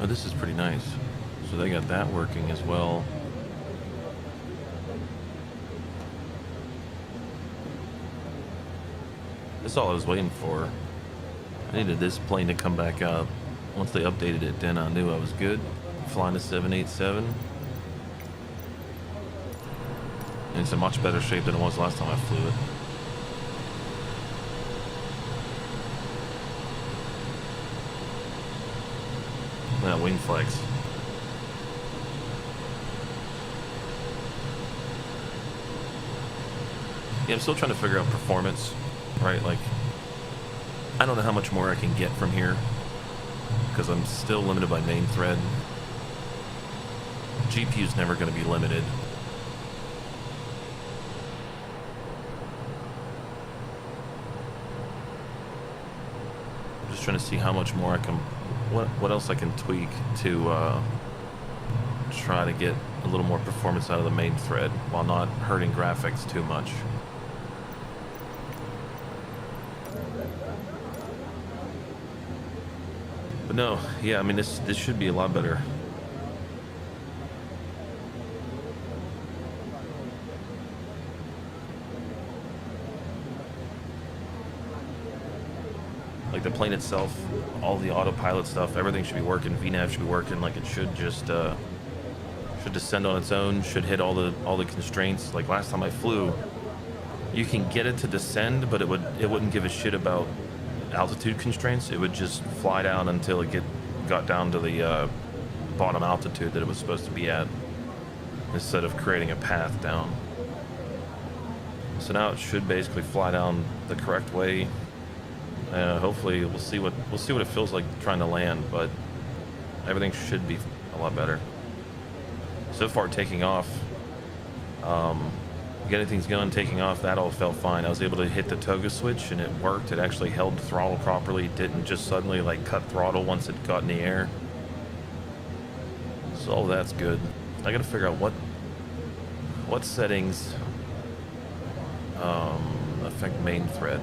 Oh, this is pretty nice. So they got that working as well. That's all I was waiting for. I needed this plane to come back up. Once they updated it, then I knew I was good. Flying the 787. And it's in much better shape than it was last time I flew it. That wing flex. Yeah, I'm still trying to figure out performance, right? Like, I don't know how much more I can get from here because I'm still limited by main thread. GPU's never going to be limited. I'm just trying to see how much more I can, what else I can tweak to try to get a little more performance out of the main thread while not hurting graphics too much. But no, yeah, I mean this should be a lot better. Like the plane itself, all the autopilot stuff, everything should be working. VNAV should be working like it should. Just should descend on its own. Should hit all the constraints. Like last time I flew, you can get it to descend, but it wouldn't give a shit about altitude constraints. It would just fly down until it got down to the bottom altitude that it was supposed to be at, instead of creating a path down. So now it should basically fly down the correct way. Hopefully we'll see what it feels like trying to land, but everything should be a lot better. So far taking off, getting things going, taking off, that all felt fine. I was able to hit the toga switch and it worked. It actually held the throttle properly. It didn't just suddenly like cut throttle once it got in the air. So that's good. I gotta figure out what settings affect main thread.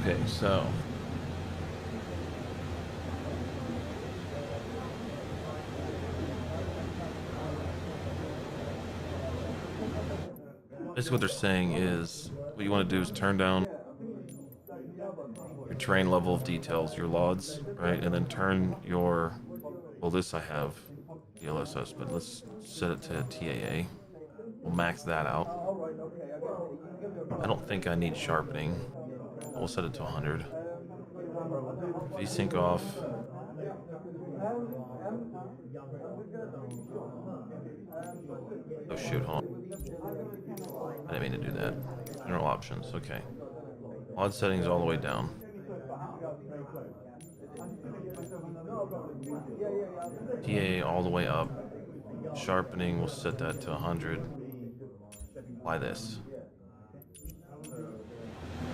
Okay, so basically what they're saying is what you want to do is turn down your terrain level of details, your LODs, right? And then turn your, well, this I have DLSS, but let's set it to TAA. We'll max that out. I don't think I need sharpening. We'll set it to 100. VSync off. Oh shoot, hold on. I didn't mean to do that. General options, okay. LOD settings all the way down. TA all the way up. Sharpening, we'll set that to 100. Apply this.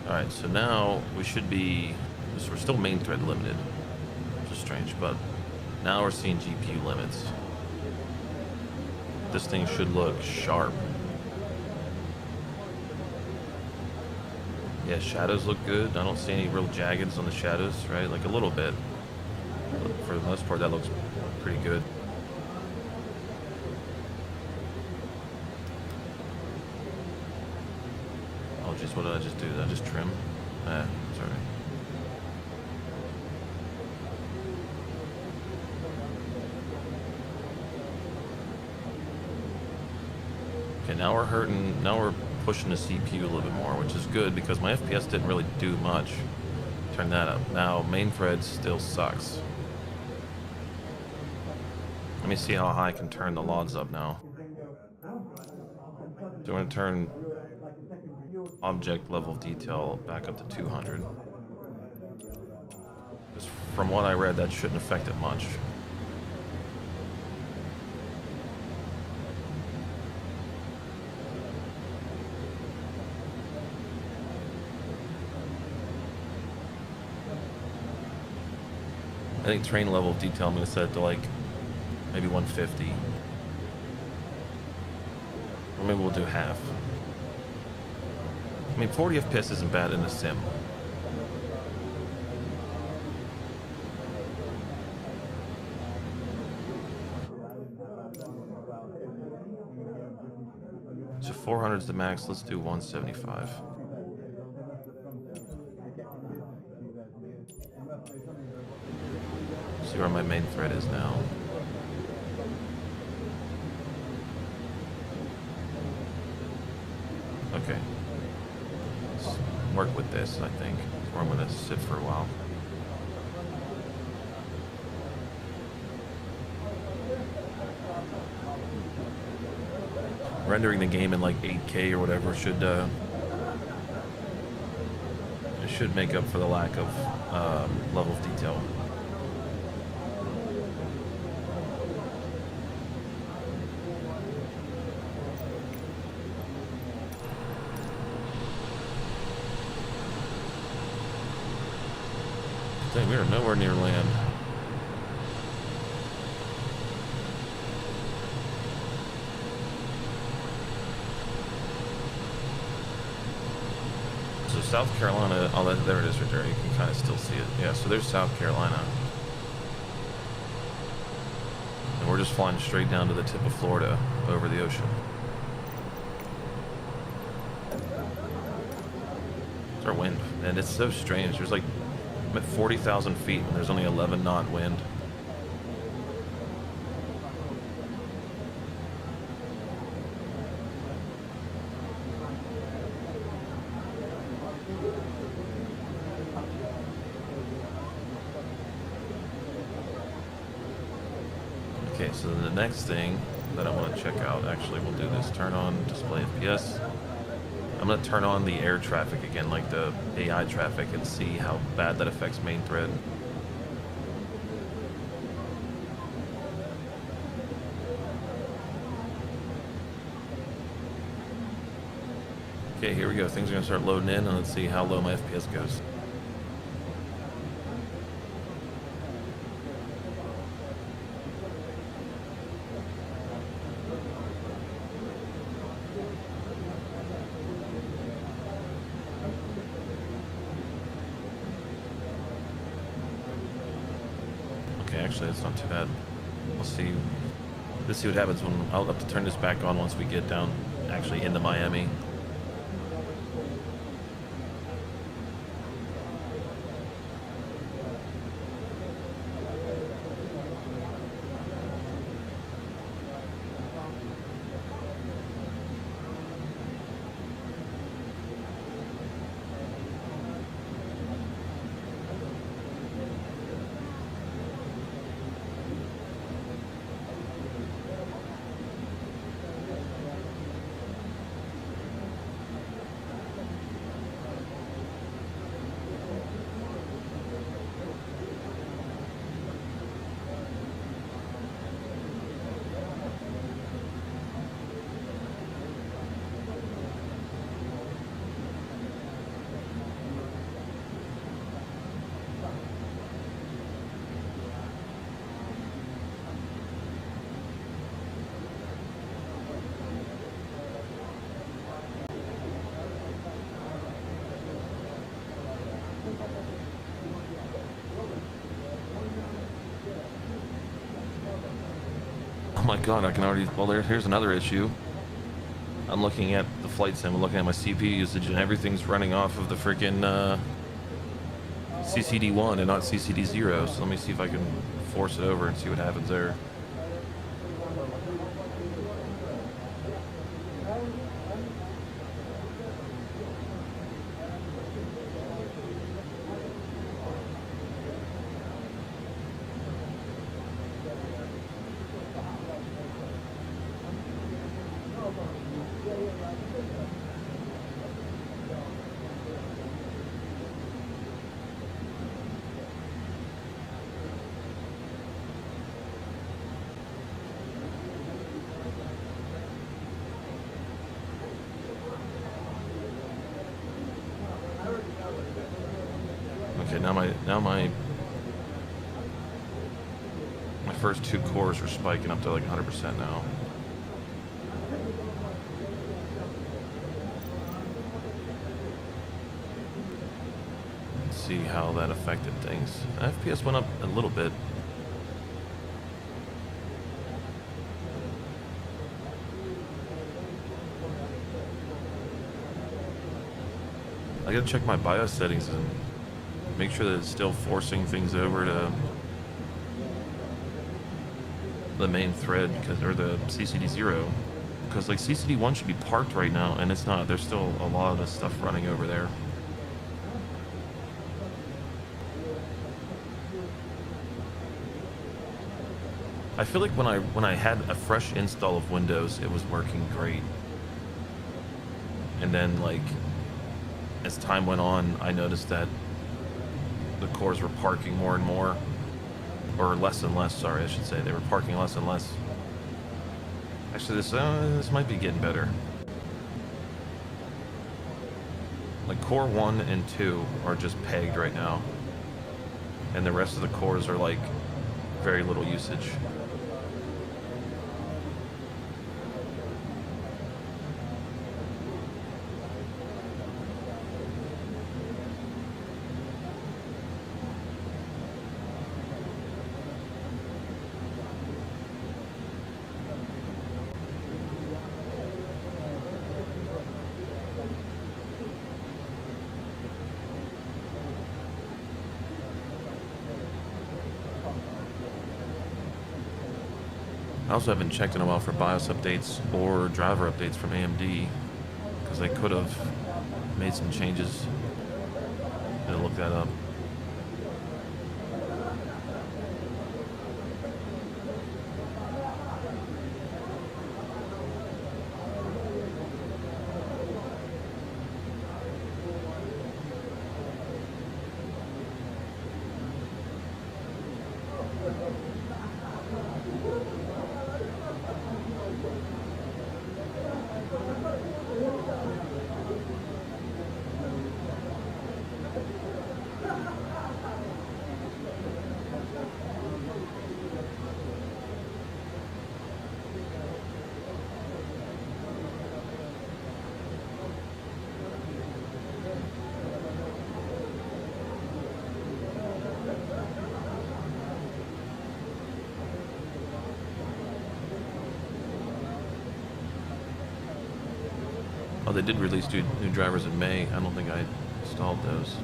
Alright, so now we should be, we're still main thread limited, which is strange, but now we're seeing GPU limits. This thing should look sharp. Yeah, shadows look good. I don't see any real jaggeds on the shadows, right? Like a little bit. But for the most part, that looks pretty good. Oh, jeez, what did I just do? Did I just trim? Sorry. Okay, now we're hurting. Now we're pushing the CPU a little bit more, which is good because my FPS didn't really do much. Turn that up. Now main thread still sucks. Let me see how high I can turn the LODs up now. So we're going to turn object level of detail back up to 200. Because from what I read, that shouldn't affect it much. I think terrain level of detail I'm going to set it to like maybe 150. Or maybe we'll do half. I mean, 40 FPS isn't bad in a sim. So 400 is the max. Let's do 175. See where my main thread is now. Okay. Let's work with this, I think. Or I'm going to sit for a while. Rendering the game in like 8K or whatever should it should make up for the lack of level of detail. Dang, we are nowhere near land. South Carolina, oh, there it is right there. You can kind of still see it. Yeah, so there's South Carolina. And we're just flying straight down to the tip of Florida over the ocean. It's our wind. And it's so strange. There's like, I'm at 40,000 feet and there's only 11 knot wind. Okay, so the next thing that I want to check out, actually we'll do this, turn on display FPS. I'm going to turn on the air traffic again, like the AI traffic, and see how bad that affects main thread. Okay, here we go. Things are going to start loading in, and let's see how low my FPS goes. Actually, it's not too bad. We'll see. Let's see what happens when I'll have to turn this back on once we get down actually into Miami. Oh my god, I can already... Well, here's another issue. I'm looking at the flight sim, I'm looking at my CPU usage, and everything's running off of the freaking CCD1 and not CCD0. So let me see if I can force it over and see what happens there. Okay, now my first two cores are spiking up to like 100% now. Let's see how that affected things. FPS went up a little bit. I gotta check my BIOS settings and make sure that it's still forcing things over to the main thread, or the CCD0, because like CCD1 should be parked right now, and it's not. There's still a lot of this stuff running over there. I feel like when I had a fresh install of Windows, it was working great, and then like as time went on, I noticed that the cores were parking more and more, or less and less, sorry, I should say. They were parking less and less. Actually, this might be getting better. Like core 1 and 2 are just pegged right now, and the rest of the cores are like very little usage. I also haven't checked in a while for BIOS updates or driver updates from AMD, because they could have made some changes. I'll look that up. Oh, they did release new drivers in May. I don't think I installed those.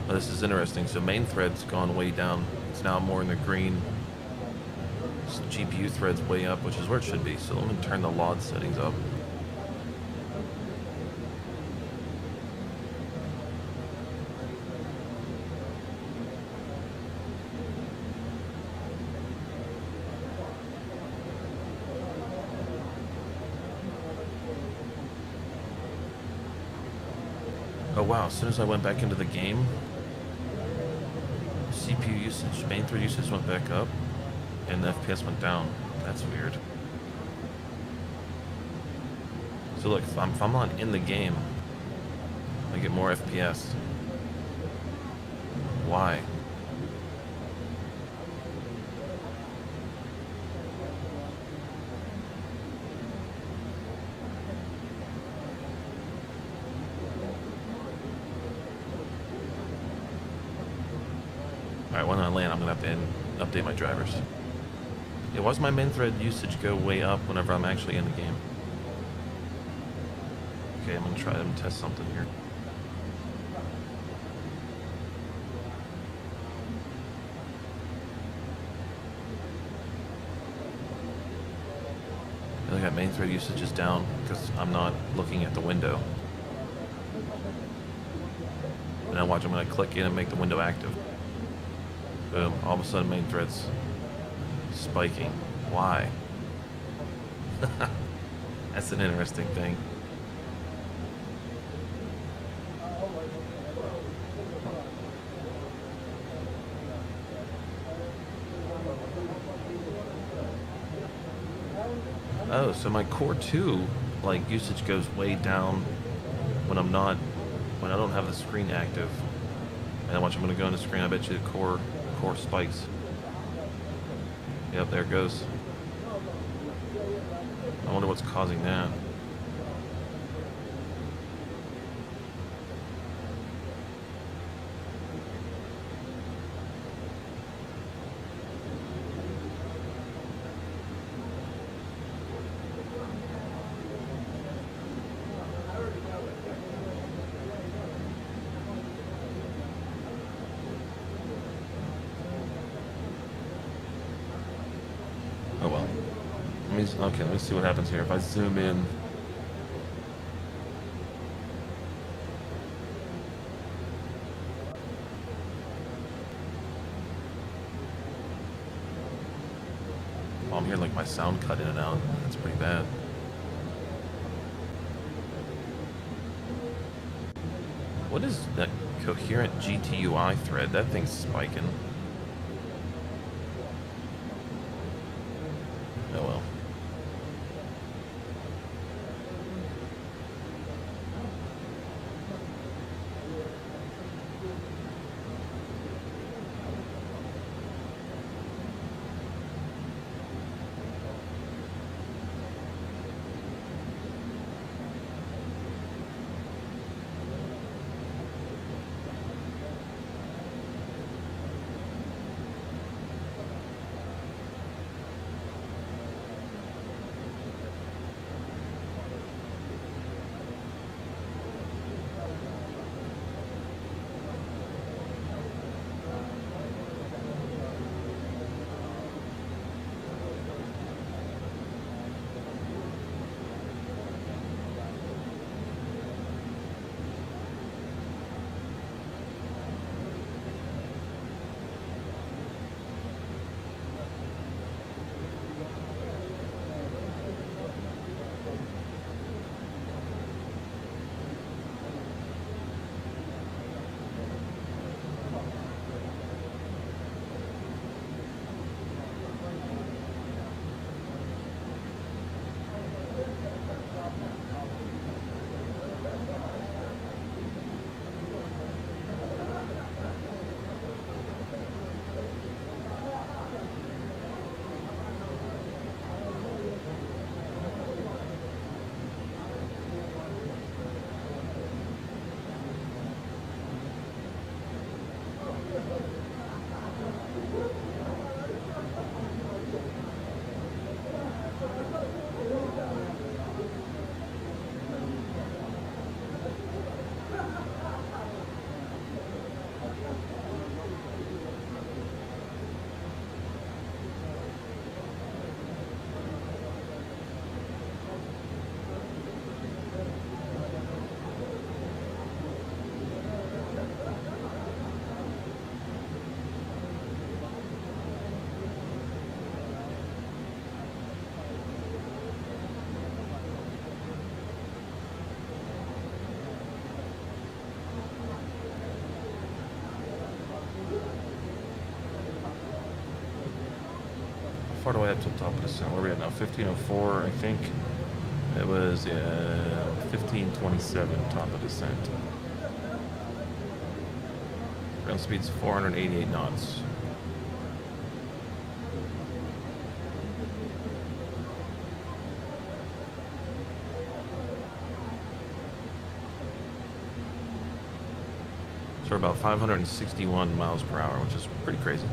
Oh, this is interesting. So main thread's gone way down. It's now more in the green. GPU thread's way up, which is where it should be. So let me turn the LOD settings up. Oh wow, as soon as I went back into the game, CPU usage, main thread usage went back up, and the FPS went down. That's weird. So look, if I'm not in the game, I get more FPS. Why? Alright, when I land, I'm going to have to update my drivers. Yeah, why does my main thread usage go way up whenever I'm actually in the game? Okay, I'm going to try and test something here. I think that main thread usage is down because I'm not looking at the window. And now watch, I'm going to click in and make the window active. Boom, all of a sudden main thread's spiking. Why? That's an interesting thing. Oh, so my Core 2 like usage goes way down when when I don't have the screen active. And watch, I'm gonna go into screen, I bet you the core spikes. Yep, there it goes. I wonder what's causing that. Oh well. Okay, let me see what happens here. If I zoom in. Oh, I'm hearing like my sound cut in and out. That's pretty bad. What is that coherent GTUI thread? That thing's spiking. Oh well. far do I have to the top of the descent? Where are we at now? 1504, I think. It was 1527 top of descent. Ground speed's 488 knots. So we're about 561 miles per hour, which is pretty crazy.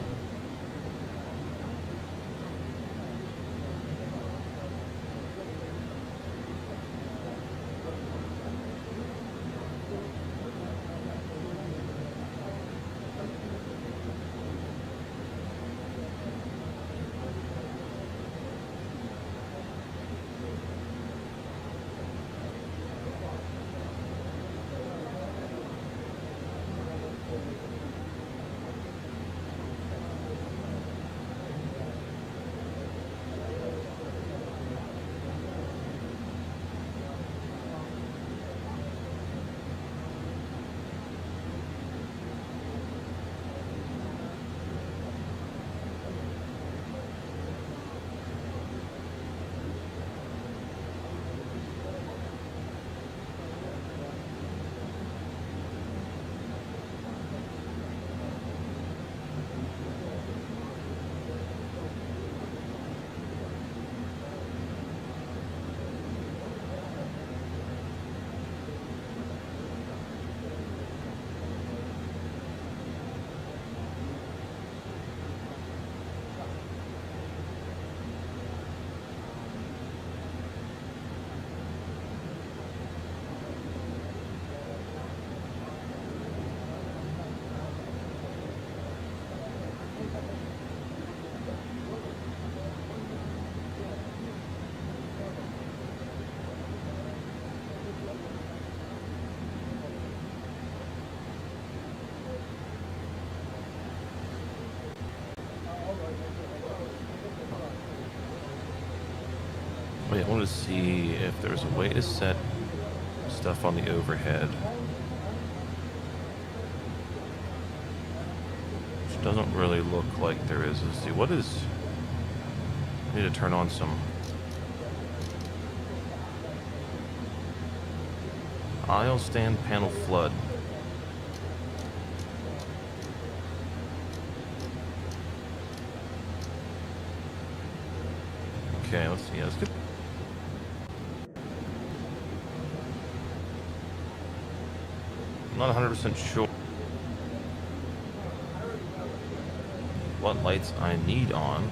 Wait, I want to see if there's a way to set stuff on the overhead. Which doesn't really look like there is. Let's see, what is... I need to turn on some... aisle stand panel flood. Okay, let's see. Yeah, let's get... I'm not 100% sure what lights I need on.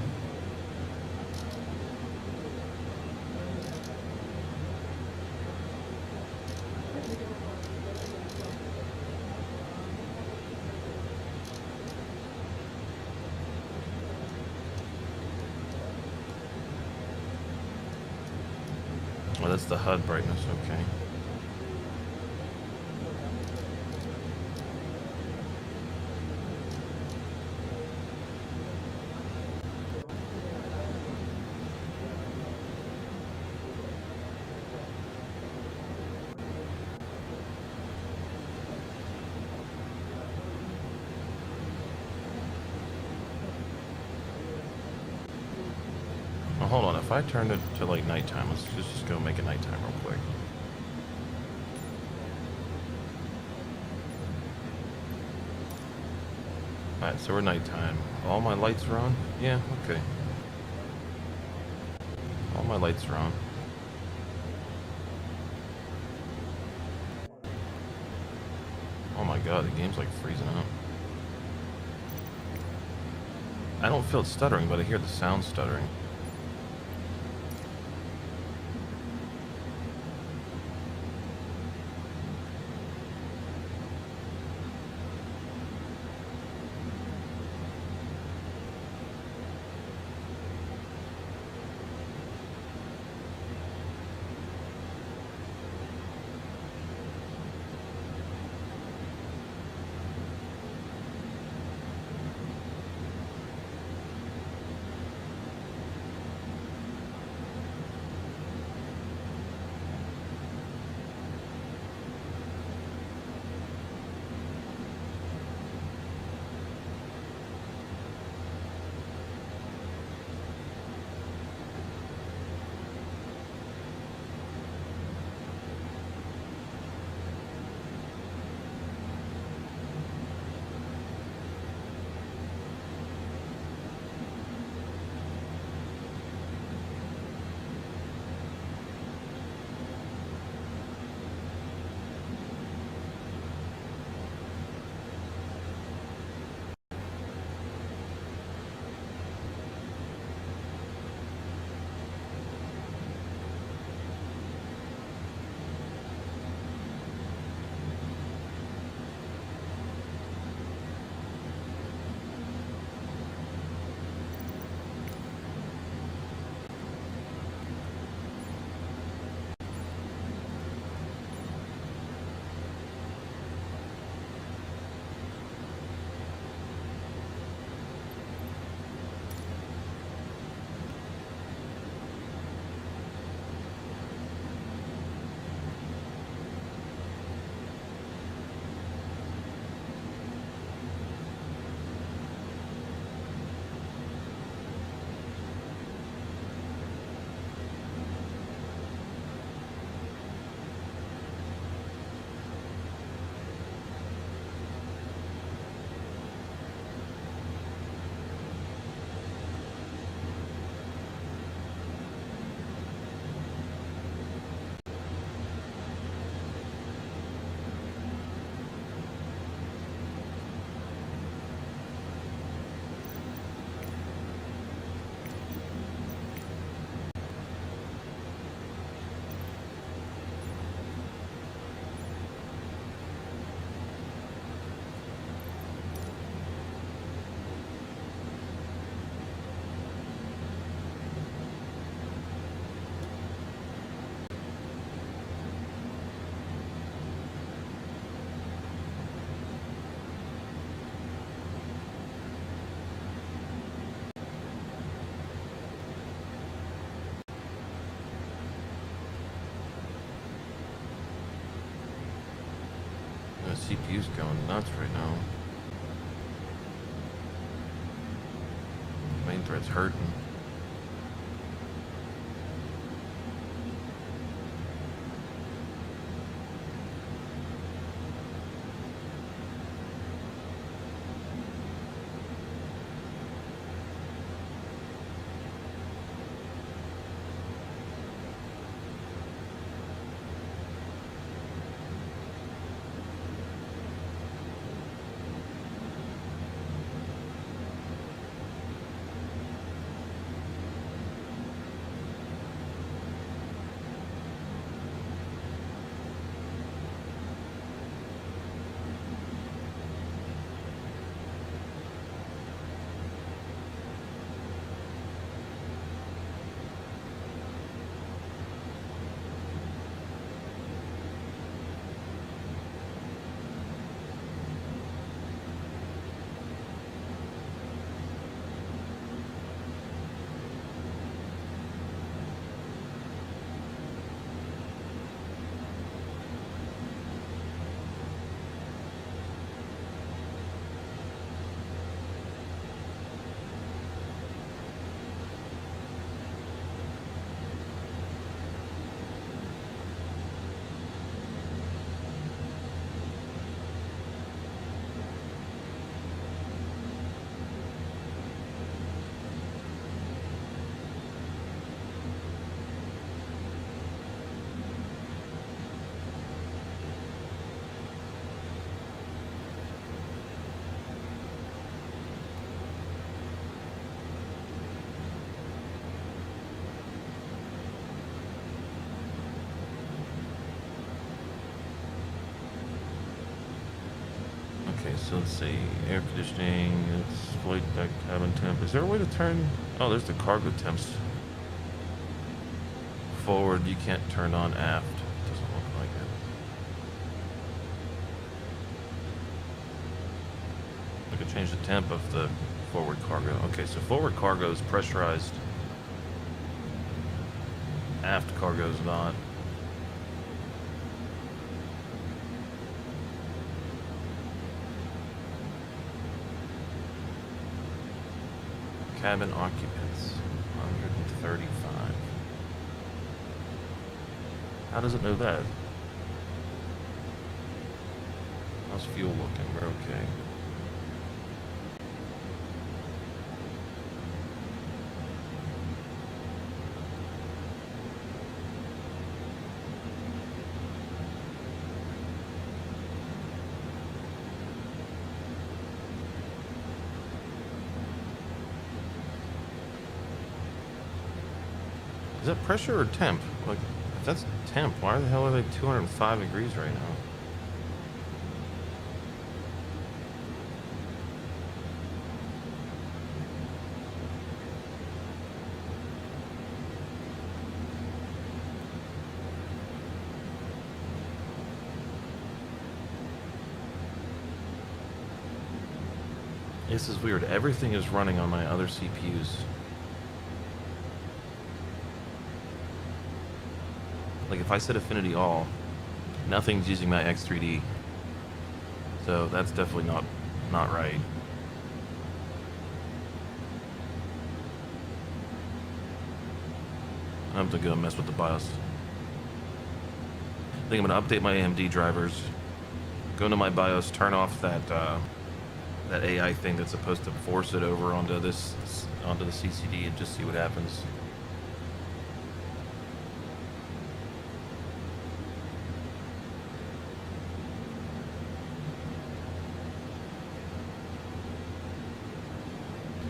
Oh, that's the HUD brightness, okay. Well, hold on, if I turn it to like nighttime, let's just go make it nighttime real quick. Alright, so we're nighttime. All my lights are on? Yeah, okay. All my lights are on. Oh my god, the game's like freezing up. I don't feel it stuttering, but I hear the sound stuttering. CPU's going nuts right now. Main thread's hurting. Okay, so let's see, air conditioning, it's flight deck cabin temp. Is there a way to turn? Oh, there's the cargo temps. Forward, you can't turn on aft. Doesn't look like it. I could change the temp of the forward cargo. Okay, so forward cargo is pressurized. Aft cargo is not. Cabin occupants, 135. How does it know that? How's fuel looking? We're okay. Is that pressure or temp? Like, if that's temp, why the hell are they 205 degrees right now? This is weird. Everything is running on my other CPUs. Like if I set Affinity All, nothing's using my X3D. So that's definitely not right. I have to go mess with the BIOS. I think I'm gonna update my AMD drivers, go into my BIOS, turn off that that AI thing that's supposed to force it over onto the CCD and just see what happens.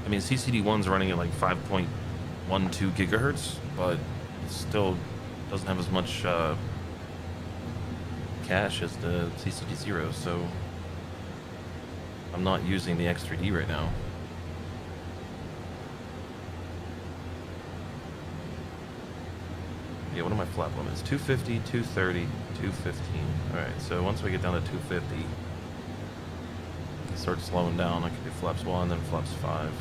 I mean, CCD1's running at like 5.12 gigahertz, but it still doesn't have as much cache as the CCD0, so I'm not using the X3D right now. Yeah, what are my flap limits? 250, 230, 215. Alright, so once we get down to 250, I start slowing down. I can do flaps 1, then flaps 5.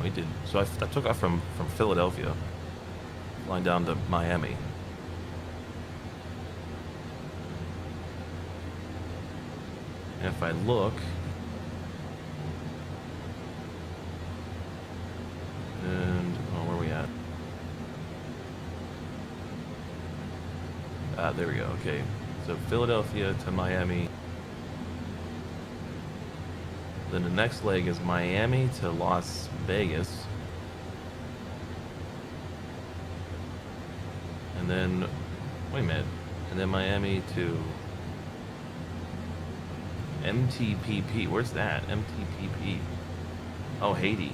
we did. So I took off from Philadelphia, flying down to Miami. And if I look, and where are we at? There we go. Okay, so Philadelphia to Miami. Then the next leg is Miami to Las Vegas. And then, wait a minute. And then Miami to MTPP. Where's that? MTPP. Oh, Haiti.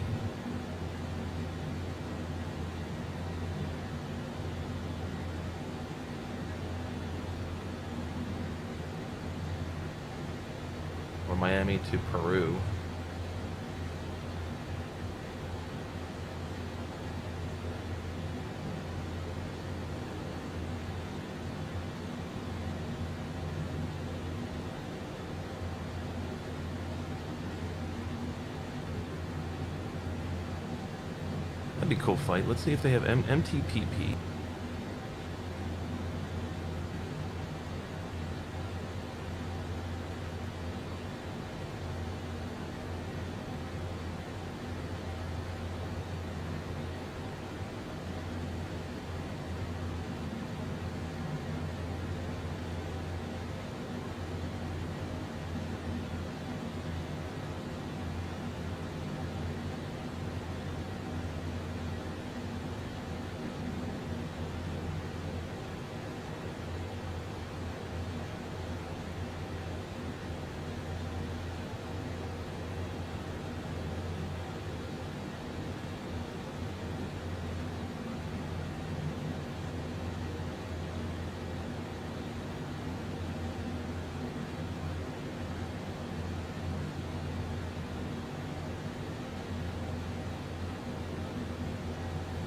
Or Miami to Peru. That'd be a cool flight. Let's see if they have MTPP.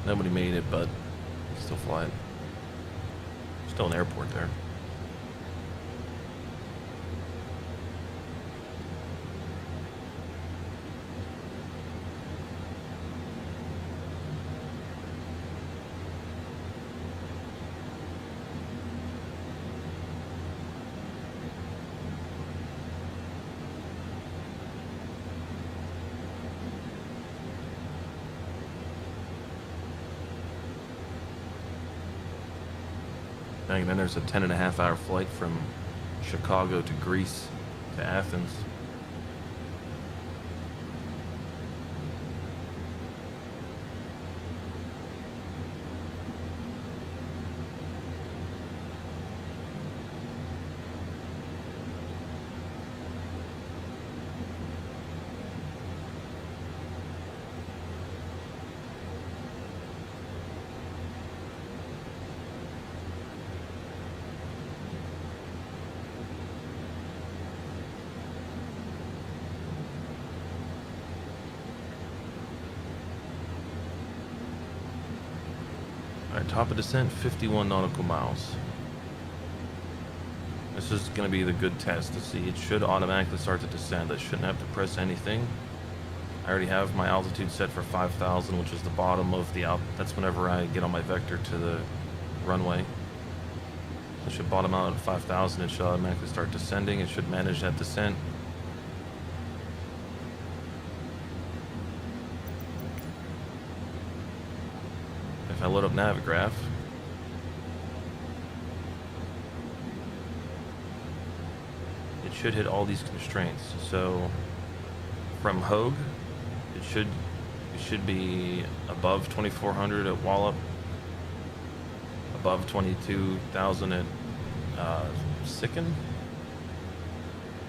Nobody made it, but still flying. Still an airport there. And then there's a 10.5-hour flight from Chicago to Greece to Athens. Alright, top of descent, 51 nautical miles. This is going to be the good test to see. It should automatically start to descend. I shouldn't have to press anything. I already have my altitude set for 5,000, which is the bottom of the that's whenever I get on my vector to the runway. It should bottom out at 5,000. It should automatically start descending. It should manage that descent. If I load up Navigraph, it should hit all these constraints. So from Hogue, it should be above 2,400 at Wallop, above 22,000 at Sicken,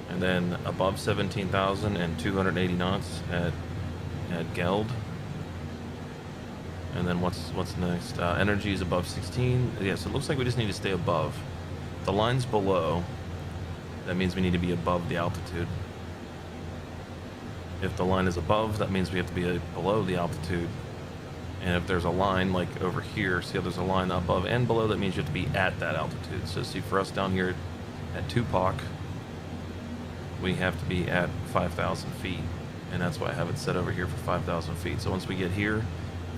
and then above 17,000 and 280 knots at Geld. And then what's next? Energy is above 16. Yeah, so it looks like we just need to stay above. The line's below. That means we need to be above the altitude. If the line is above, that means we have to be below the altitude. And if there's a line like over here, see how there's a line above and below, that means you have to be at that altitude. So see, for us down here at Tupac, we have to be at 5,000 feet. and that's why I have it set over here for 5,000 feet. So once we get here,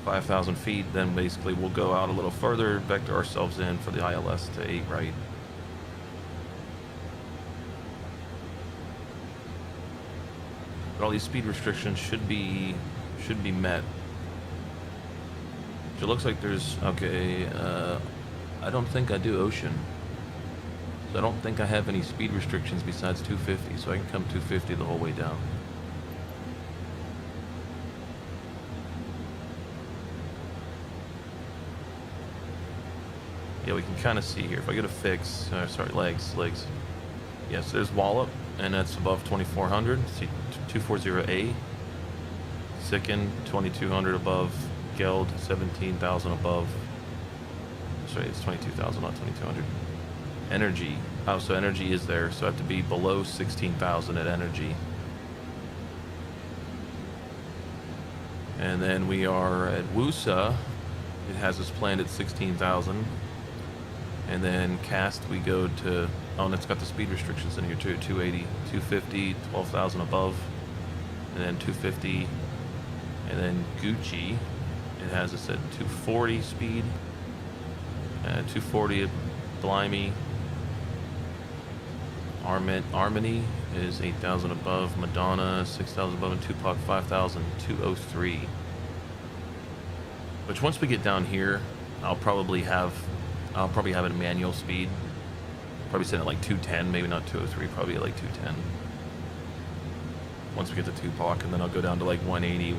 5,000 feet, then basically we'll go out a little further, vector ourselves in for the ILS to 8 right. But all these speed restrictions should be met. So it looks like there's, okay, I don't think I do ocean. So I don't think I have any speed restrictions besides 250, so I can come 250 the whole way down. Yeah, we can kind of see here. If I go to fix, sorry, legs. Yes, there's Wallop, and that's above 2400. See 240A. Sicken, 2200 above. Geld, 17,000 above. Sorry, it's 22,000, not 2200. Energy. Oh, so energy is there, so I have to be below 16,000 at energy. And then we are at Wusa. It has us planned at 16,000. And then cast, we go to, oh, and it's got the speed restrictions in here too, 280, 250, 12,000 above, and then 250, and then Gucci, it has us at 240 speed, 240 at Blimey, Armani is 8,000 above, Madonna 6,000 above, and Tupac 5,000, 203. Which once we get down here, I'll probably have it at manual speed. Probably set at like 210, maybe not 203, probably at like 210. Once we get to Tupac, and then I'll go down to like 180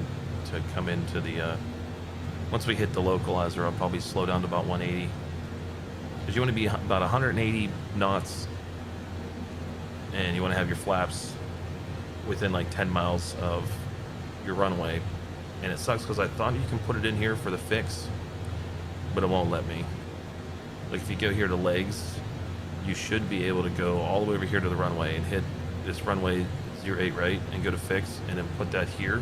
to come into the, once we hit the localizer, I'll probably slow down to about 180. Because you want to be about 180 knots, and you want to have your flaps within like 10 miles of your runway. And it sucks because I thought you can put it in here for the fix, but it won't let me. Like if you go here to legs, you should be able to go all the way over here to the runway and hit this runway 08 right and go to fix and then put that here.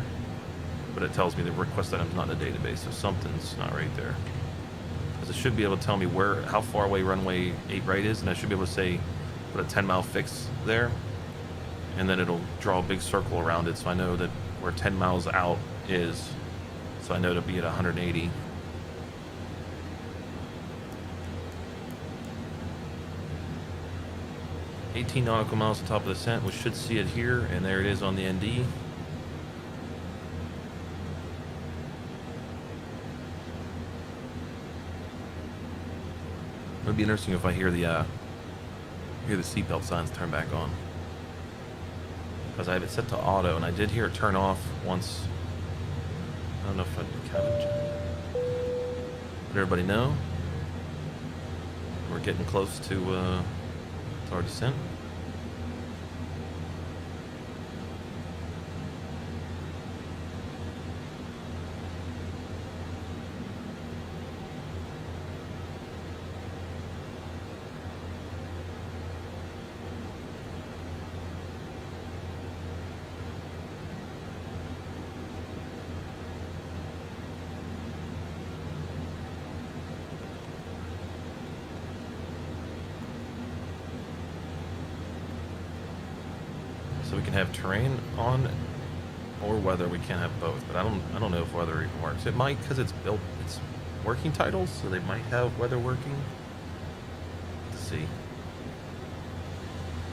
But it tells me the request item's not in the database, so something's not right there. Because it should be able to tell me how far away runway 8 right is, and I should be able to say, put a 10-mile fix there, and then it'll draw a big circle around it so I know that where 10 miles out is, so I know to be at 180. $18 nautical miles to top of the descent. We should see it here, and there it is on the ND. It'd be interesting if I hear the seatbelt signs turn back on, because I have it set to auto, and I did hear it turn off once. I don't know if I kind of let everybody know we're getting close to our descent. So we can have terrain on or weather. We can't have both, but I don't know if weather even works. It might, because it's working titles, so they might have weather working. Let's see.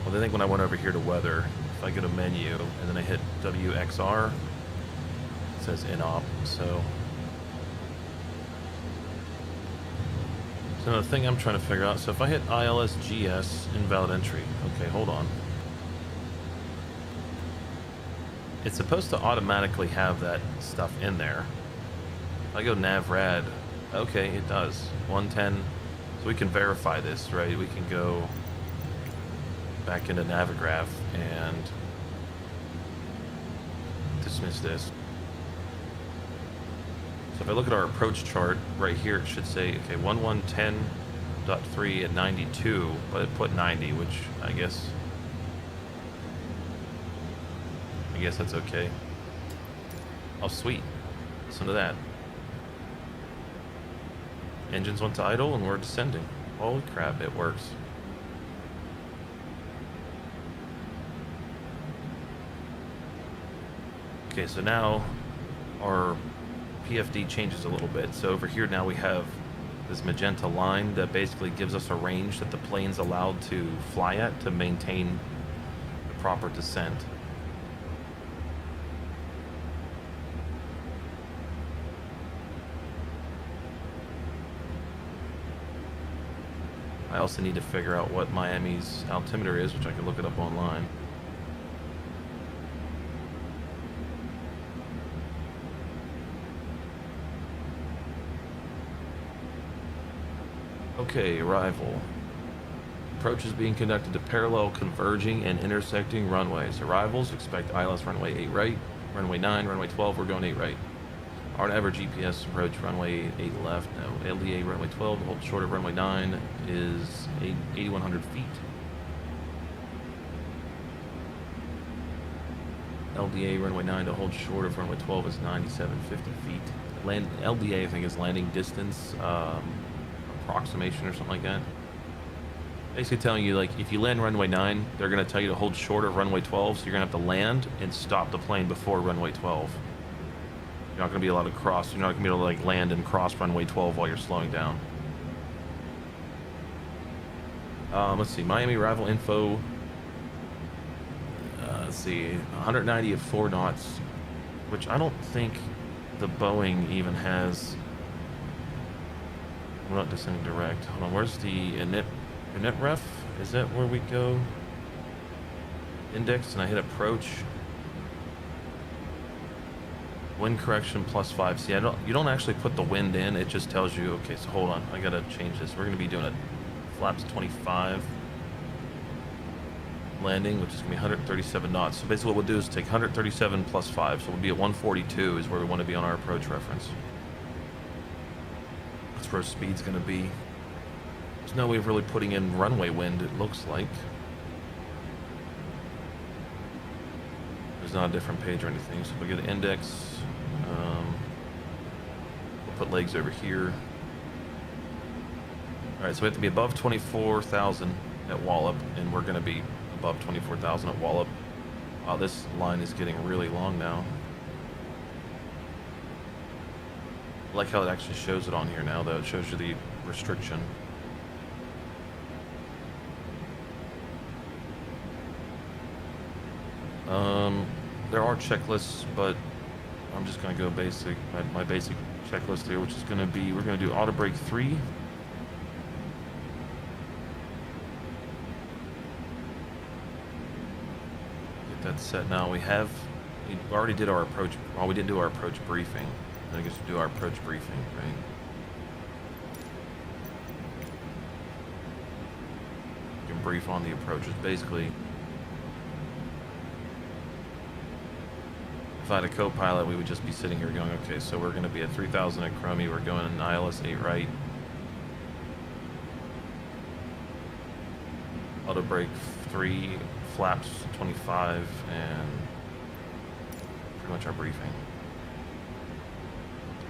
Well, I think when I went over here to weather, if I go to menu and then I hit WXR, it says inop. So the thing I'm trying to figure out, so if I hit ILSGS, invalid entry. Okay, hold on. It's supposed to automatically have that stuff in there. If I go navrad, okay, it does. 110, so we can verify this, right? We can go back into Navigraph and dismiss this. So if I look at our approach chart right here, it should say, okay, 1110.3 at 92, but it put 90, which I guess that's okay. Oh, sweet. Listen to that. Engines went to idle and we're descending. Holy crap, it works. Okay, so now our PFD changes a little bit. So over here now we have this magenta line that basically gives us a range that the plane's allowed to fly at to maintain the proper descent. I also need to figure out what Miami's altimeter is, which I can look it up online. Okay, arrival. Approach is being conducted to parallel, converging, and intersecting runways. Arrivals, expect ILS runway 8 right, runway 9, runway 12, we're going 8 right. Our average GPS approach, runway 8 left, no, LDA runway 12, hold short of runway 9 is 8,100 feet. LDA runway 9 to hold short of runway 12 is 9,750 feet. LDA I think is landing distance, approximation or something like that. Basically telling you, like, if you land runway 9, they're going to tell you to hold short of runway 12, so you're going to have to land and stop the plane before runway 12. You're not going to be allowed to cross. You're not going to be able to, like, land and cross runway 12 while you're slowing down. Let's see, Miami arrival info. Let's see, 190 at 4 knots, which I don't think the Boeing even has. We're not descending direct. Hold on, where's the init ref? Is that where we go? Index, and I hit approach. Wind correction +5. See, you don't actually put the wind in. It just tells you, okay, so hold on. I got to change this. We're going to be doing a flaps 25 landing, which is going to be 137 knots. So basically what we'll do is take 137 +5. So we'll be at 142 is where we want to be on our approach reference. That's where speed's going to be. There's no way of really putting in runway wind, it looks like. There's not a different page or anything. So we'll get an index. We'll put legs over here. Alright, so we have to be above 24,000 at Wallop, and we're going to be above 24,000 at Wallop. Wow, this line is getting really long now. I like how it actually shows it on here now, though. It shows you the restriction. There are checklists, but I'm just going to go basic, my basic checklist here, which is going to be, we're going to do auto brake 3. Get that set now. We already did our approach, well, we didn't do our approach briefing. I guess we'll do our approach briefing, right? You can brief on the approaches. Basically, if I had a co-pilot, we would just be sitting here going, okay, so we're going to be at 3,000 at Chromie, we're going in ILS 8 right. Auto brake 3, flaps 25, and pretty much our briefing.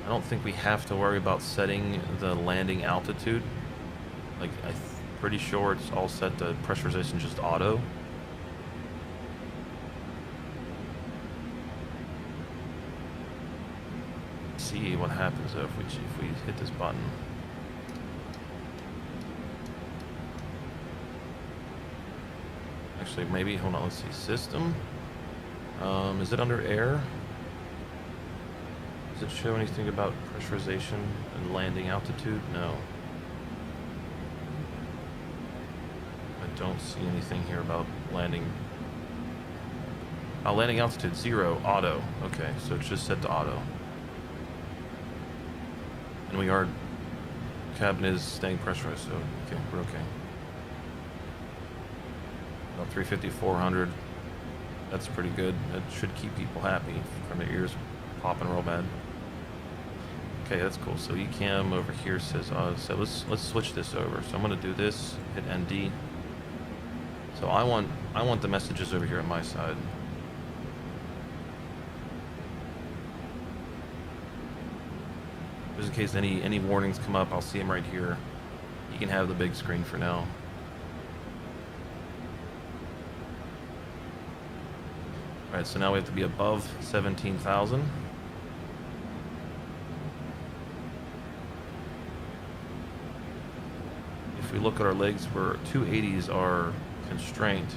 I don't think we have to worry about setting the landing altitude. Like, I'm pretty sure it's all set to pressurization, just auto. See what happens though if we hit this button. Actually, maybe, hold on, let's see, system. Is it under air? Does it show anything about pressurization and landing altitude? No. I don't see anything here about landing. Oh, landing altitude 0, auto. Okay, so it's just set to auto. And cabin is staying pressurized, so okay, we're okay. About 350, 400. That's pretty good. That should keep people happy from their ears popping real bad. Okay, that's cool. So ECAM over here says, so let's switch this over. So I'm gonna do this, hit ND. So I want the messages over here on my side. Just in case any warnings come up, I'll see them right here. You can have the big screen for now. All right, so now we have to be above 17,000. If we look at our legs, we're 280s are constraint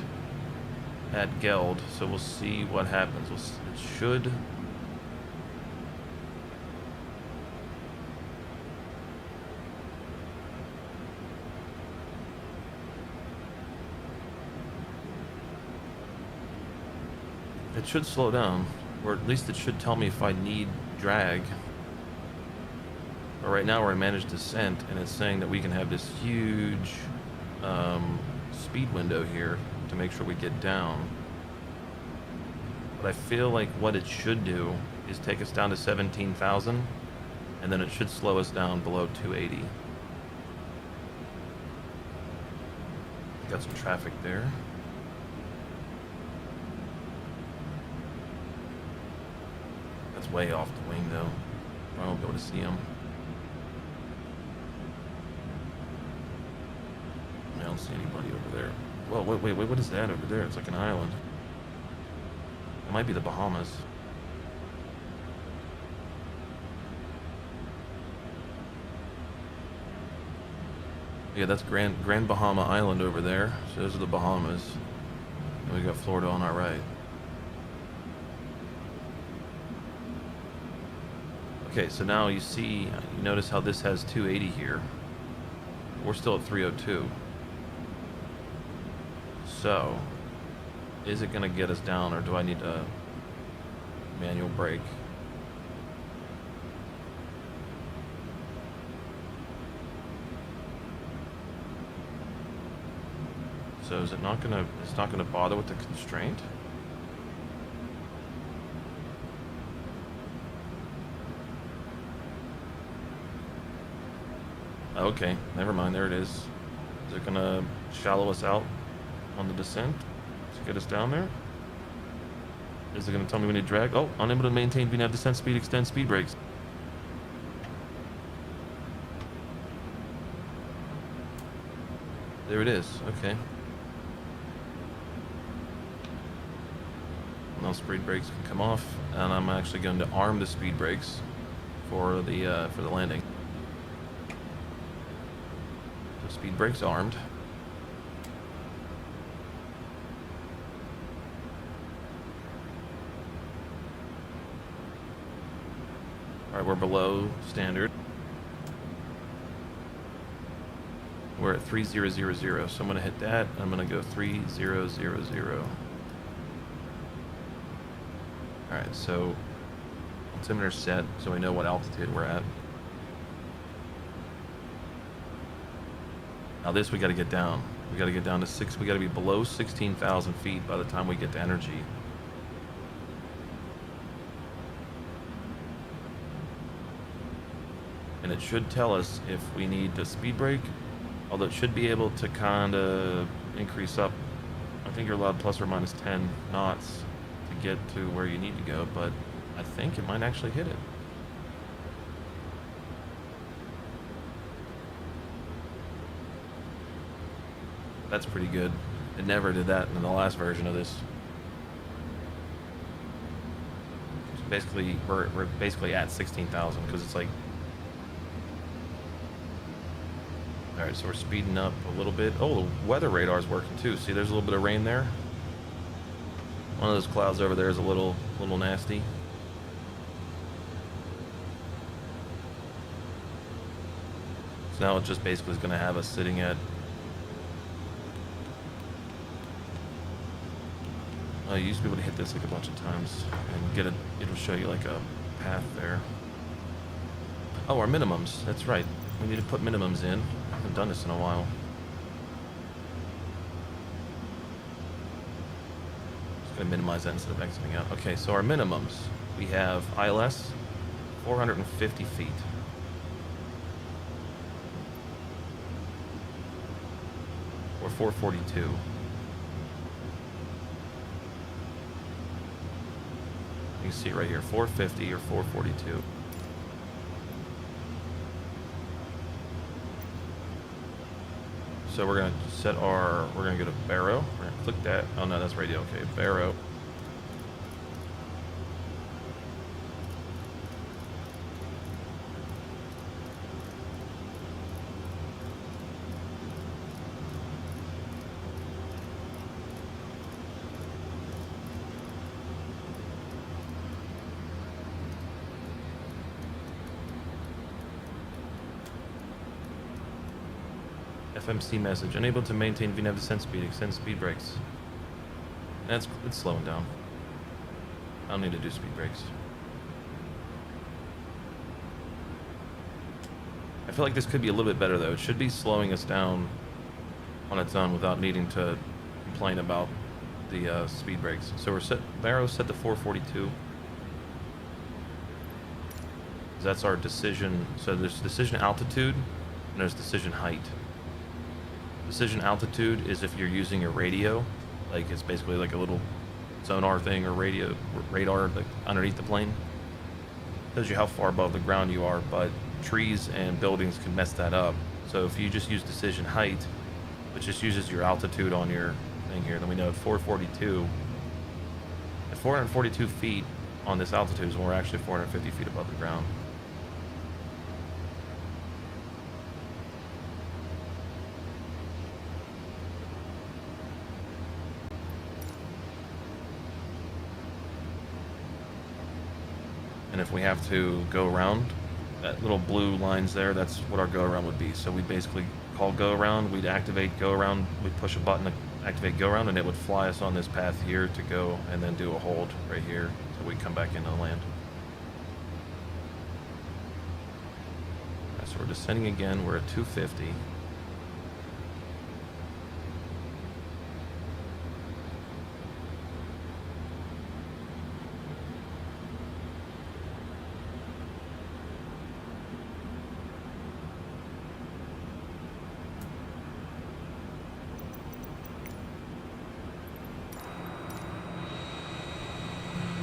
at Geld, so we'll see what happens. It should. It should slow down, or at least it should tell me if I need drag. But right now we're in managed descent, and it's saying that we can have this huge speed window here to make sure we get down. But I feel like what it should do is take us down to 17,000, and then it should slow us down below 280. Got some traffic there. That's way off the wing though. I won't be able to see him. I don't see anybody over there. Whoa, wait, what is that over there? It's like an island. It might be the Bahamas. Yeah, that's Grand Bahama Island over there. So those are the Bahamas. And we got Florida on our right. Okay, so now you notice how this has 280 here. We're still at 302. So, is it going to get us down, or do I need a manual brake? So is it not going to, it's not going to bother with the constraint? Okay, never mind, there it is. Is it going to shallow us out on the descent to get us down there? Is it going to tell me we need drag? Oh, unable to maintain VNAV descent speed, extend speed brakes. There it is, okay. Now speed brakes can come off, and I'm actually going to arm the speed brakes for the landing. So speed brakes armed. All right, we're below standard. We're at 3000, so I'm going to hit that. I'm going to go 3000. All right, so altimeter set, so we know what altitude we're at. Now this we got to get down. We got to get down to we got to be below 16,000 feet by the time we get to energy. And it should tell us if we need to speed brake, although it should be able to kind of increase up. I think you're allowed plus or minus 10 knots to get to where you need to go, but I think it might actually hit it. That's pretty good. It never did that in the last version of this. So basically, we're basically at 16,000 because it's like. All right, so we're speeding up a little bit. Oh, the weather radar's working too. See, there's a little bit of rain there. One of those clouds over there is a little nasty. So now it just basically is going to have us sitting at. You used to be able to hit this like a bunch of times and get it. It'll show you like a path there. Oh, our minimums. That's right. We need to put minimums in. I haven't done this in a while. Just gonna minimize that instead of exiting out. Okay, so our minimums. We have ILS, 450 feet. Or 442. You can see it right here, 450 or 442. So we're going to we're going to go to Baro. We're going to click that. Oh no, that's radio. Okay, Baro. FMC message. Unable to maintain VNAV descent speed. Extend speed brakes. It's slowing down. I don't need to do speed brakes. I feel like this could be a little bit better though. It should be slowing us down on its own without needing to complain about the speed brakes. So we're set. Barrow's set to 442. That's our decision. So there's decision altitude and there's decision height. Decision altitude is if you're using a radio, like it's basically like a little sonar thing or radar like underneath the plane. Tells you how far above the ground you are, but trees and buildings can mess that up. So if you just use decision height, which just uses your altitude on your thing here, then we know at 442, at 442 feet on this altitude is when we're actually 450 feet above the ground. And if we have to go around, that little blue lines there, that's what our go around would be. So we basically call go around, we'd activate go around, we'd push a button to activate go around, and it would fly us on this path here to go and then do a hold right here so we come back into the land. Right, so we're descending again, we're at 250.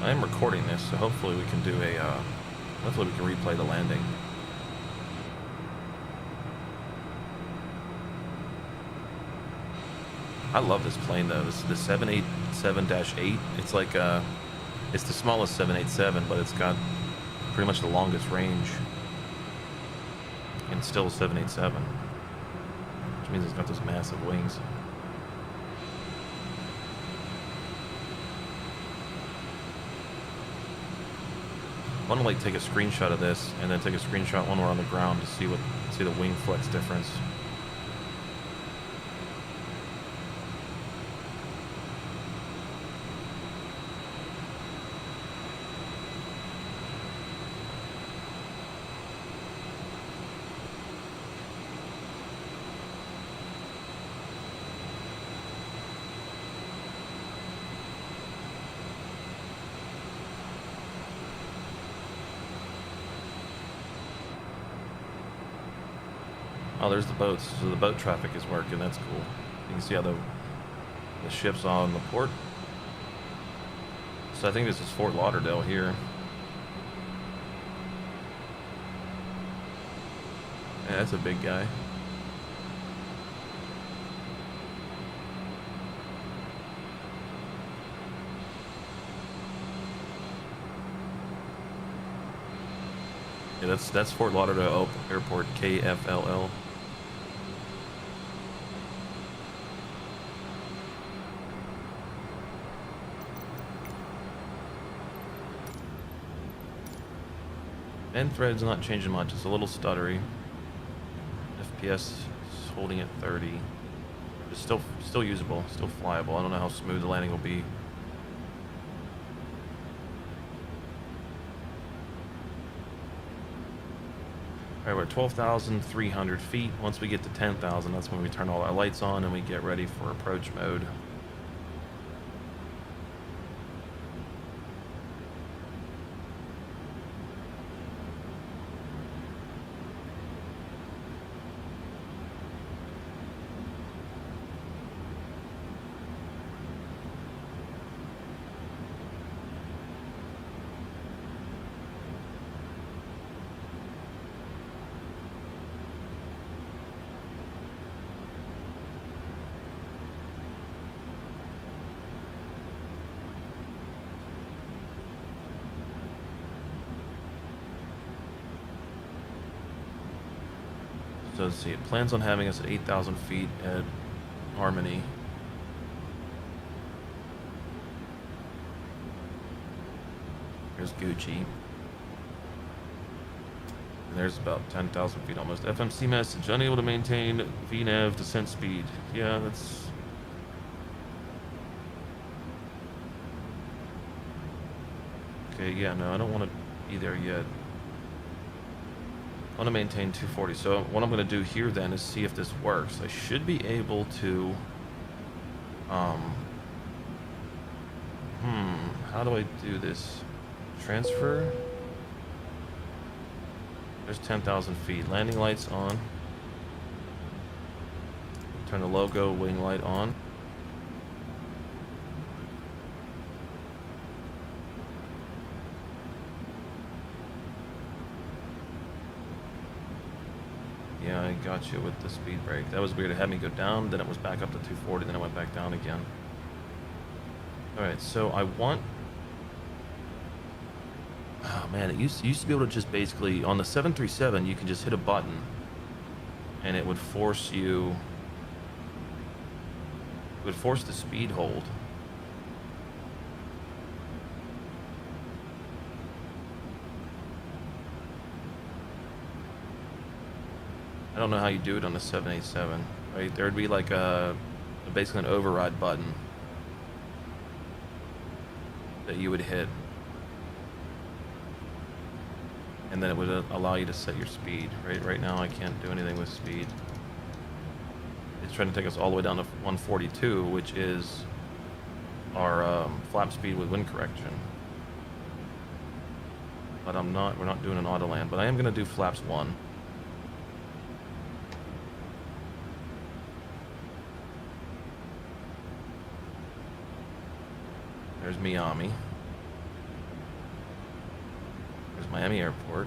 I am recording this, so hopefully we can do a, hopefully we can replay the landing. I love this plane though. This is the 787-8. It's like, it's the smallest 787, but it's got pretty much the longest range. And still a 787. Which means it's got those massive wings. I want to like take a screenshot of this and then take a screenshot when we're on the ground to see the wing flex difference. Oh, there's the boats. So the boat traffic is working. That's cool. You can see how the ship's on the port. So I think this is Fort Lauderdale here. Yeah, that's a big guy. Yeah, that's Fort Lauderdale Airport, KFLL. End thread's not changing much. It's a little stuttery. FPS is holding at 30. It's still usable, still flyable. I don't know how smooth the landing will be. Alright, we're at 12,300 feet. Once we get to 10,000, that's when we turn all our lights on and we get ready for approach mode. So let's see, it plans on having us at 8,000 feet at Harmony. Here's Gucci. And there's about 10,000 feet almost. FMC message, unable to maintain VNAV descent speed. Yeah, that's... Okay, yeah, no, I don't want to be there yet. I want to maintain 240. So what I'm going to do here then is see if this works. I should be able to... How do I do this? Transfer? There's 10,000 feet. Landing lights on. Turn the logo wing light on. Yeah, I got you with the speed brake. That was weird. It had me go down, then it was back up to 240, then it went back down again. Alright, so I want... Oh man, it used to be able to just basically... On the 737, you can just hit a button, and it would force you... It would force the speed hold. I don't know how you do it on the 787, right? There would be like basically an override button that you would hit, and then it would allow you to set your speed. Right now I can't do anything with speed. It's trying to take us all the way down to 142, which is our flap speed with wind correction. But we're not doing an auto land, but I am going to do flaps 1. There's Miami. There's Miami Airport.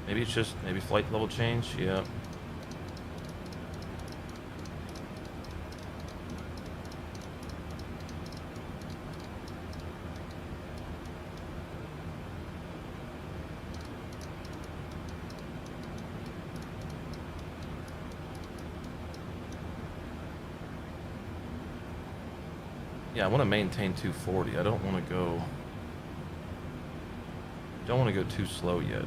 Maybe it's just, flight level change, yeah. Yeah, I want to maintain 240. I don't want to go too slow yet.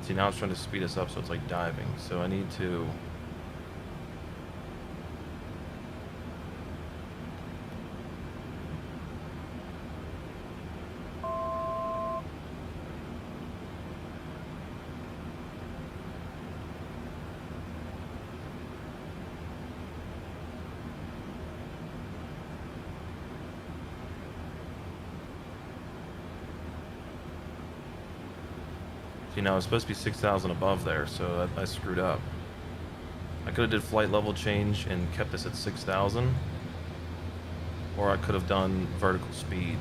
See, now it's trying to speed us up, so it's like diving. So I need to... You know, it's supposed to be 6,000 above there, so I screwed up. I could have did flight level change and kept this at 6,000, or I could have done vertical speed.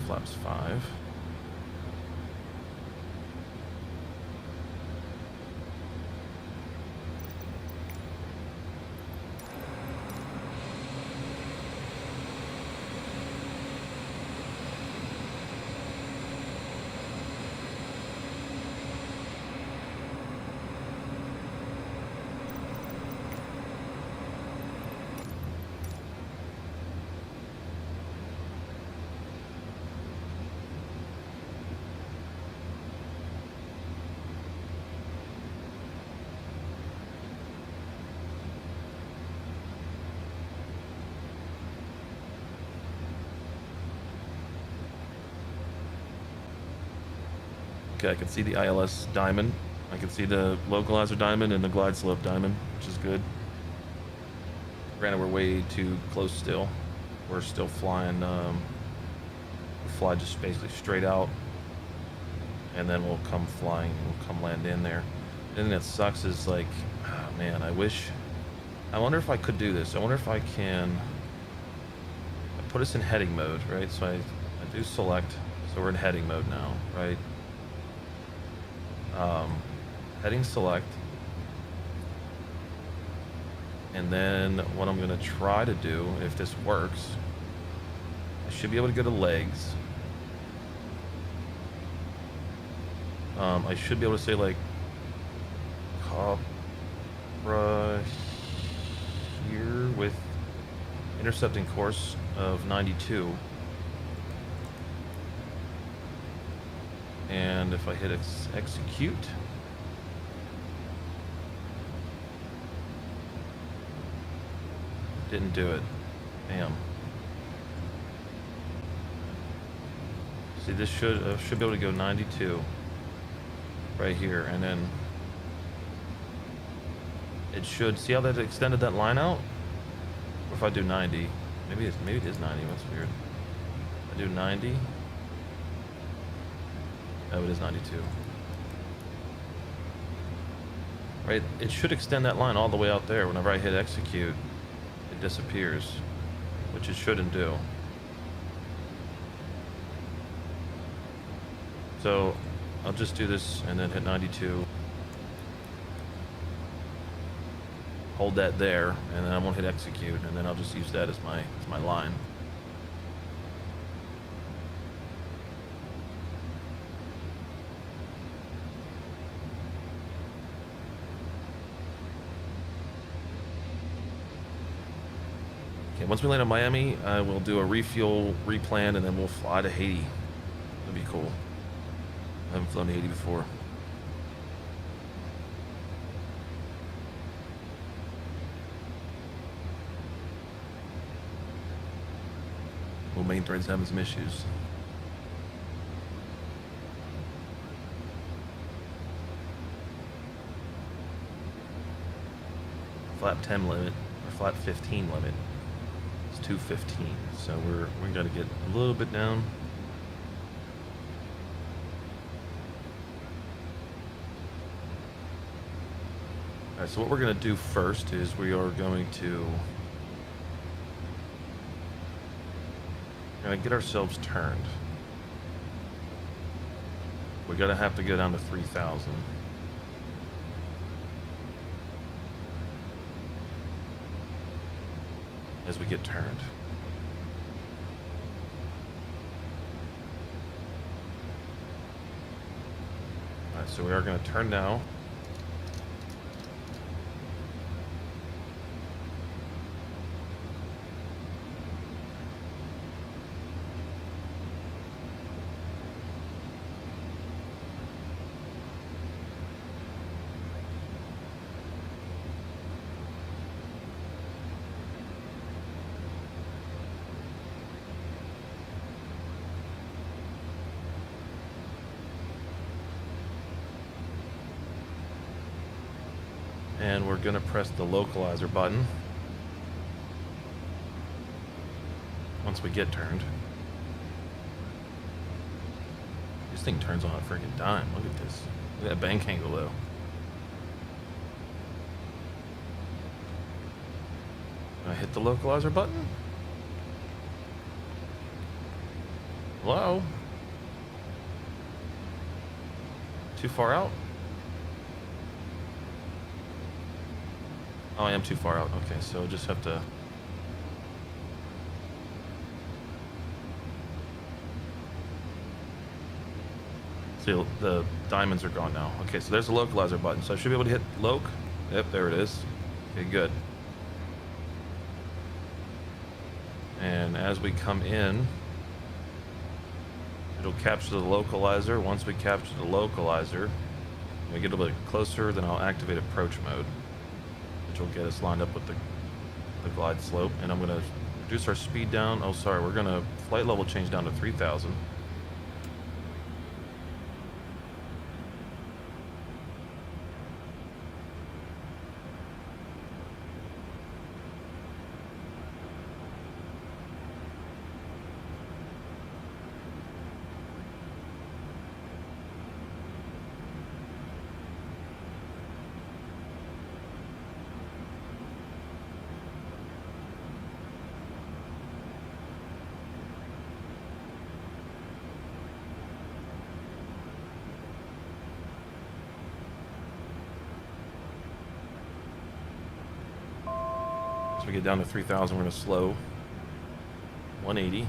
Flaps 5. Okay, I can see the ILS diamond. I can see the localizer diamond and the glide slope diamond, which is good. Granted, we're way too close still. We're still flying, we'll fly just basically straight out, and then we'll come flying, we'll come land in there. The thing that sucks is like, oh man, I wonder if I could do this. I wonder if I can put us in heading mode, right? So I do select, so we're in heading mode now, right? Heading select. And then what I'm gonna try to do, if this works, I should be able to go to legs. I should be able to say like, Cobra here with intercepting course of 92. And if I hit execute, didn't do it. Damn. See, this should be able to go 92 right here, and then it should see how that extended that line out. Or if I do 90, maybe it is 90. That's weird. I do 90. Oh, it is 92. Right, it should extend that line all the way out there. Whenever I hit execute, it disappears, which it shouldn't do. So I'll just do this and then hit 92. Hold that there, and then I won't hit execute, and then I'll just use that as my line. Okay, once we land in Miami, I will do a refuel, replan, and then we'll fly to Haiti. That'd be cool. I haven't flown to Haiti before. Well, main thread's having some issues. Flap 10 limit, or flap 15 limit. 215, so we got to get a little bit down. All right, so what we're going to do first is we are going to get ourselves turned. We're going to have to go down to 3,000. As we get turned. Alright, so we are going to turn now. And we're going to press the localizer button once we get turned. This thing turns on a freaking dime. Look at this. Look at that bank angle though. I hit the localizer button. Hello? Too far out? Oh, I am too far out. Okay, so just have to... See, the diamonds are gone now. Okay, so there's the localizer button. So I should be able to hit loc. Yep, there it is. Okay, good. And as we come in, it'll capture the localizer. Once we capture the localizer, when we get a little bit closer, then I'll activate approach mode, which will get us lined up with the glide slope. And I'm going to reduce our speed down. Oh, sorry, we're going to flight level change down to 3,000. we get down to 3,000, we're going to slow 180.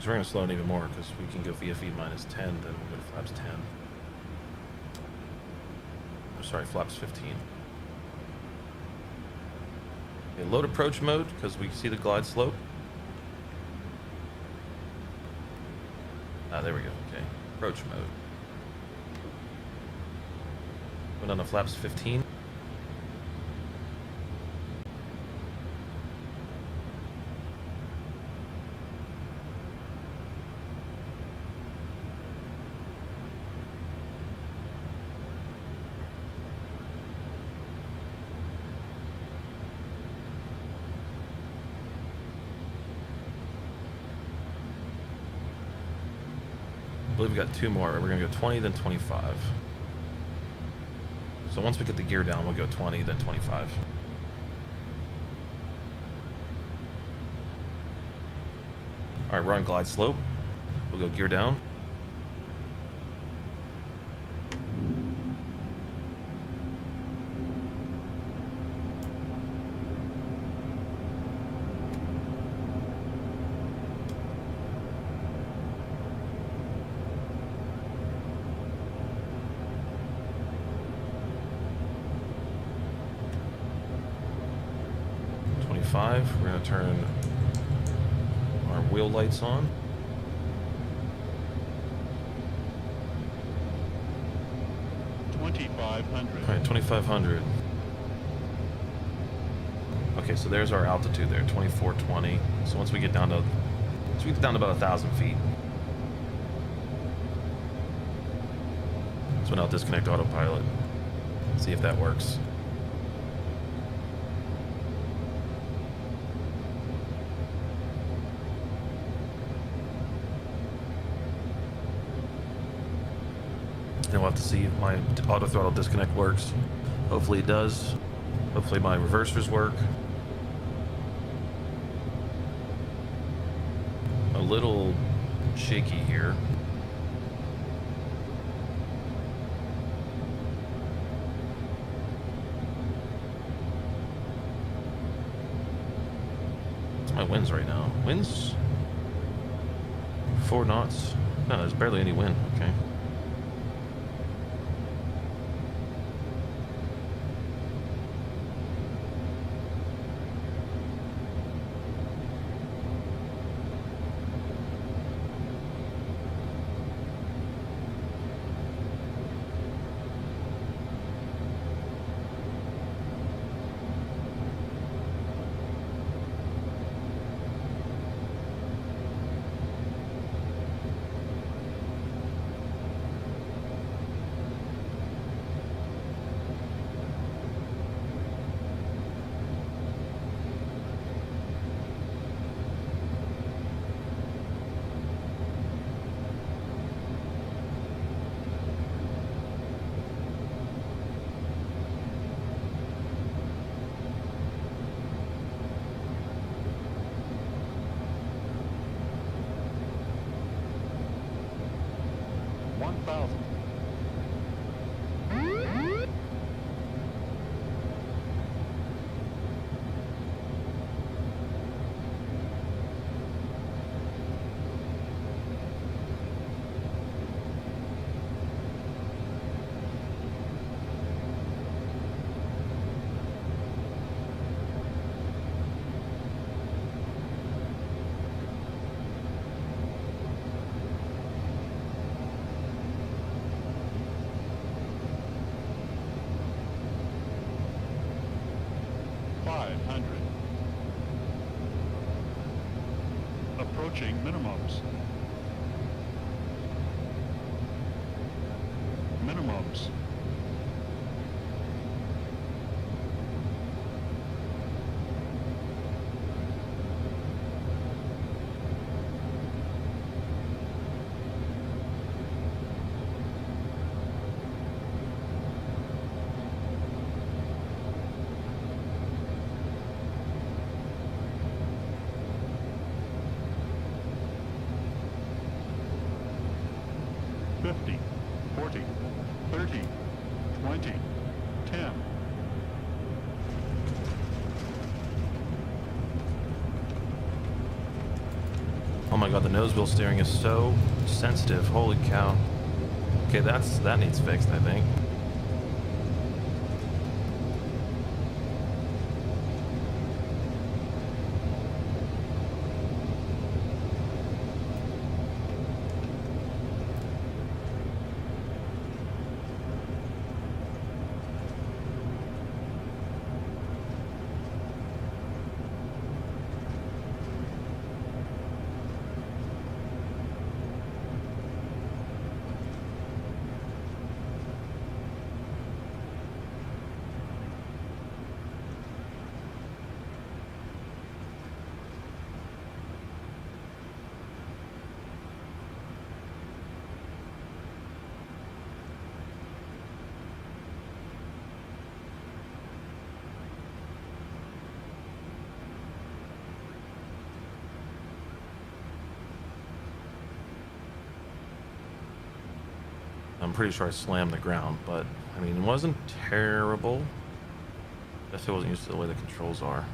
We're going to slow it even more because we can go VFE minus 10, then we'll go to flaps 10. Oh, sorry, flaps 15. Okay, load approach mode because we see the glide slope. Ah, there we go. Okay, approach mode. Went on to flaps 15. I believe we got 2 more. We're going to go 20, then 25. So once we get the gear down, we'll go 20, then 25. All right, we're on glide slope. We'll go gear down. We're going to turn our wheel lights on. All right, 2,500. Okay, so there's our altitude there, 2420. So once we get down to about 1,000 feet, that's when I'll disconnect autopilot. See if that works. And we'll have to see if my auto throttle disconnect works. Hopefully it does. Hopefully my reversers work. A little shaky here. What's my winds right now? Winds? 4 knots? No, there's barely any wind. Okay. $500. approaching minimums. Minimums. Fifty, 40, 30, 20, 10. Oh my god, the nose wheel steering is so sensitive. Holy cow. Okay, that needs fixed, I think. I'm pretty sure I slammed the ground, but I mean, it wasn't terrible. Guess I wasn't used to the way the controls are.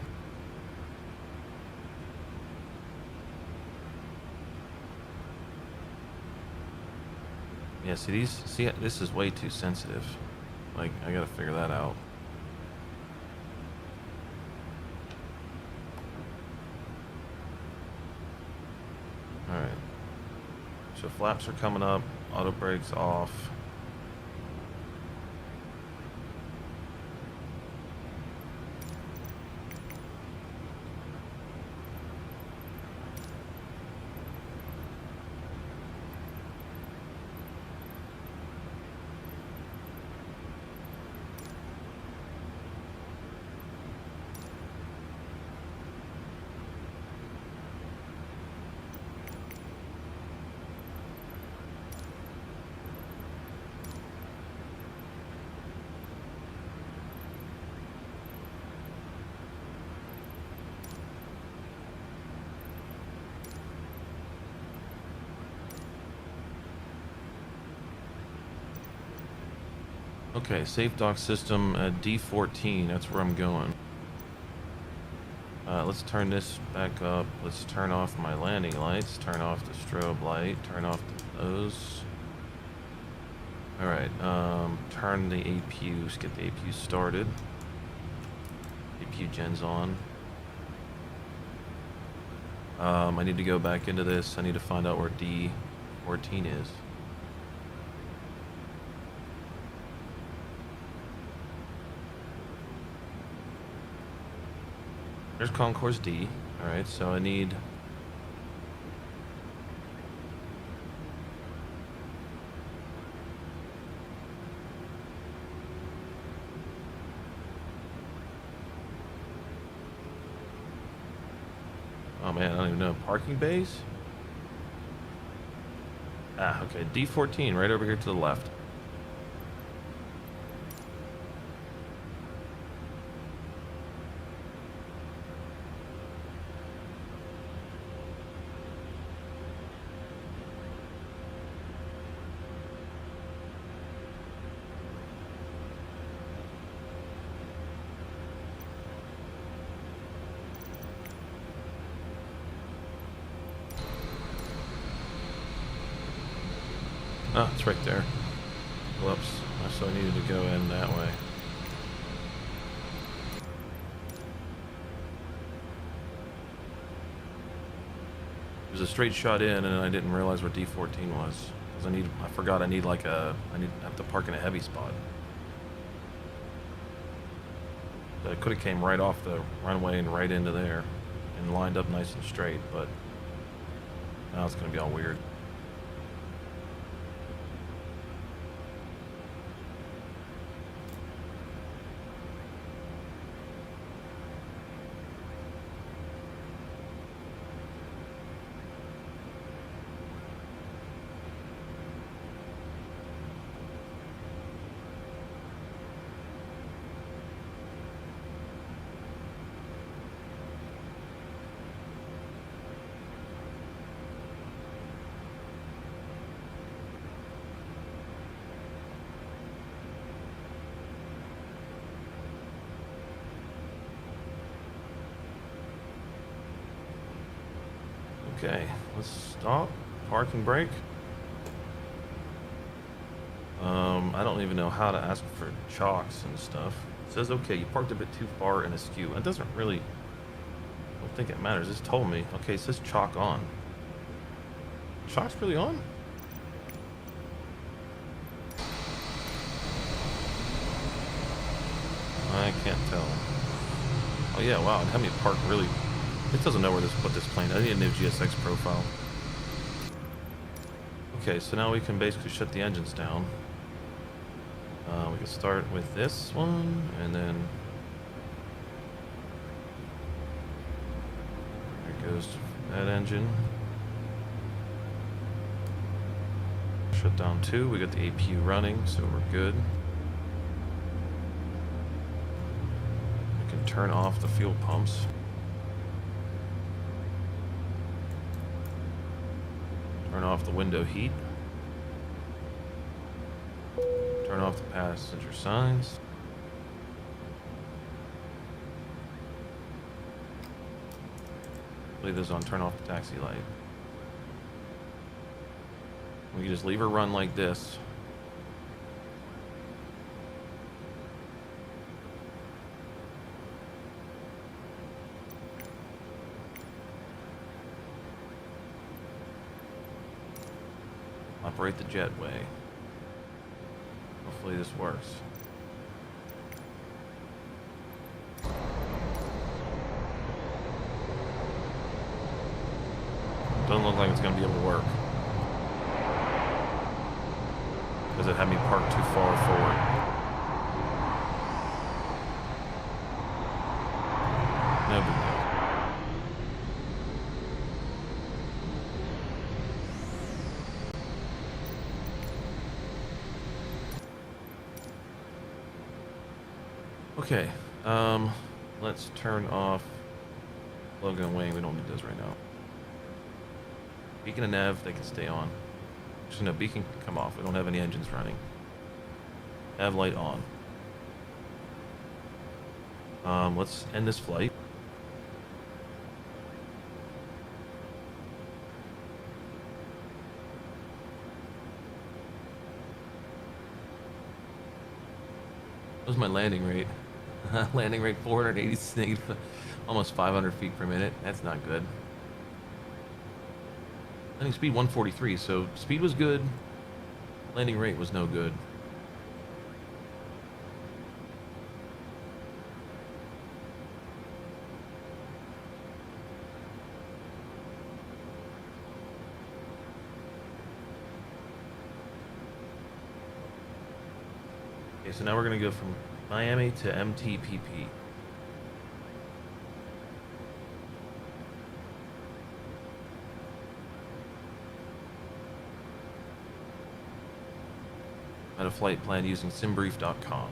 Yeah, see, this is way too sensitive. Like, I gotta figure that out. Alright. So flaps are coming up, auto brakes off. Okay, safe dock system D14, that's where I'm going. Let's turn this back up. Let's turn off my landing lights, turn off the strobe light, turn off those. Alright, turn the APUs, get the APUs started. APU gen's on. I need to go back into this. I need to find out where D14 is. There's Concourse D. Alright, so I need... Oh man, I don't even know. Parking bays? Ah, okay. D14, right over here to the left. Oh, it's right there. Whoops. So I needed to go in that way. It was a straight shot in, and I didn't realize where D14 was. Because I forgot I have to park in a heavy spot. But it could have came right off the runway and right into there, and lined up nice and straight, but Now it's gonna be all weird. Okay, let's stop. Parking brake. I don't even know how to ask for chocks and stuff. It says, okay, you parked a bit too far and askew. It doesn't really, I don't think it matters. It's told me. Okay, it says chalk on. Chalk's really on? I can't tell. Oh yeah, wow, it had me park really. It doesn't know where this put this plane. I need a new GSX profile. Okay, so now we can basically shut the engines down. We can start with this one, and then there goes that engine. Shut down 2. We got the APU running, so we're good. We can turn off the fuel pumps. Turn off the window heat. Turn off the passenger signs. Leave this on, turn off the taxi light. We can just leave her run like this. Operate the jetway. Hopefully this works. Doesn't look like it's going to be able to work. Because it had me parked too far forward. No big deal. Okay, let's turn off Logan and Wayne. We don't need those right now. Beacon and Nav, they can stay on. Actually, no, beacon can come off. We don't have any engines running. Nav light on. Let's end this flight. What was my landing rate? Landing rate 480, almost 500 feet per minute. That's not good. Landing speed 143, so speed was good. Landing rate was no good. Okay, so now we're going to go from Miami to MTPP. At a flight plan using simbrief.com.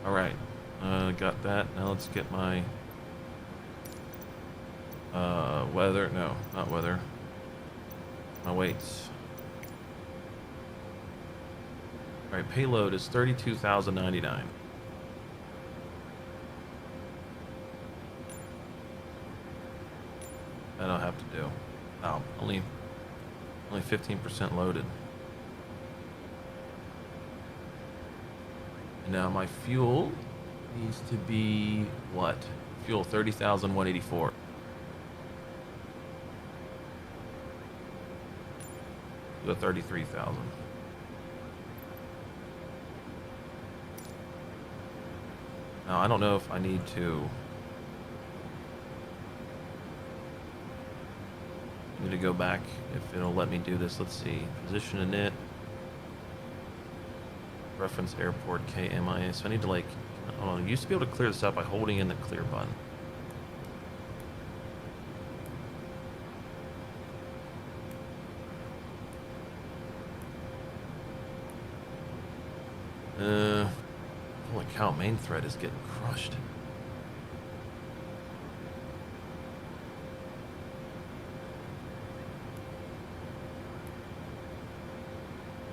Alright, got that. Now let's get my weather. No, not weather. My weights. Alright, payload is 32,099. 15% loaded. And now my fuel needs to be what? Fuel 30,184. To 33,000. Now I don't know if I need to. I need to go back if it'll let me do this. Let's see. Position init. Reference airport KMIA. So I need to like. Hold on. I used to be able to clear this out by holding in the clear button. Holy cow, main thread is getting crushed.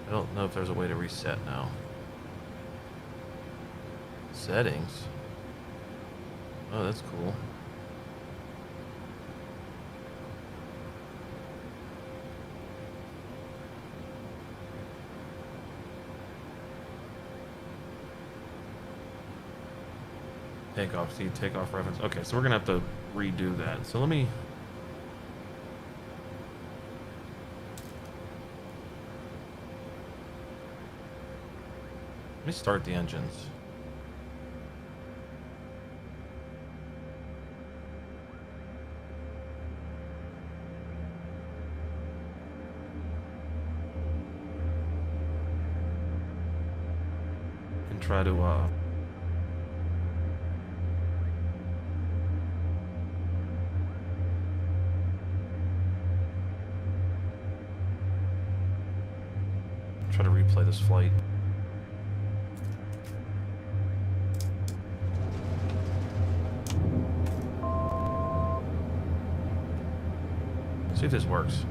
I don't know if there's a way to reset now. Settings? Oh, that's cool. Takeoff, see, takeoff reference. Okay, so we're gonna have to redo that. So let me start the engines. And try to replay this flight. See if this works.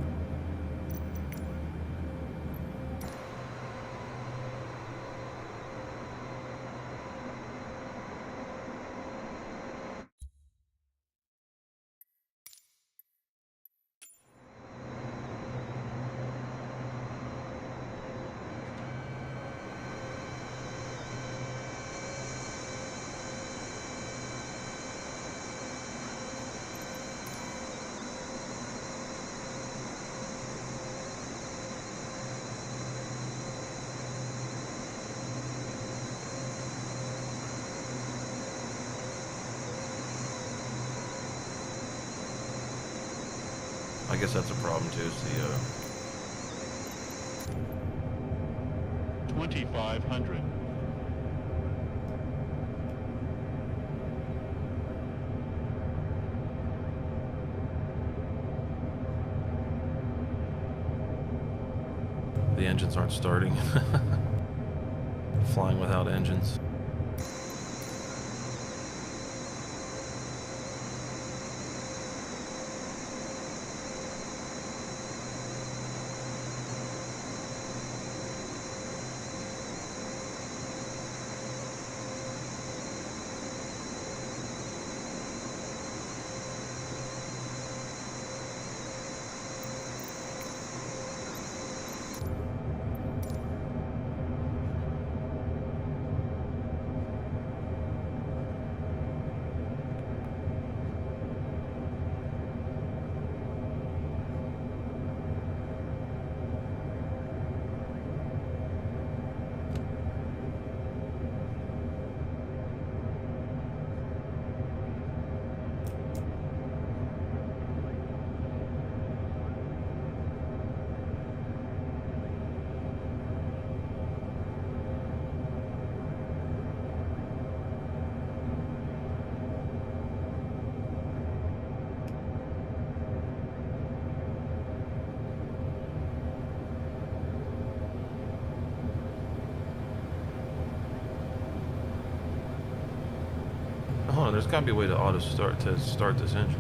I guess that's a problem too. It's the 2,500. the engines aren't starting. Flying without engines. Hold on, there's got to be a way to auto start this engine.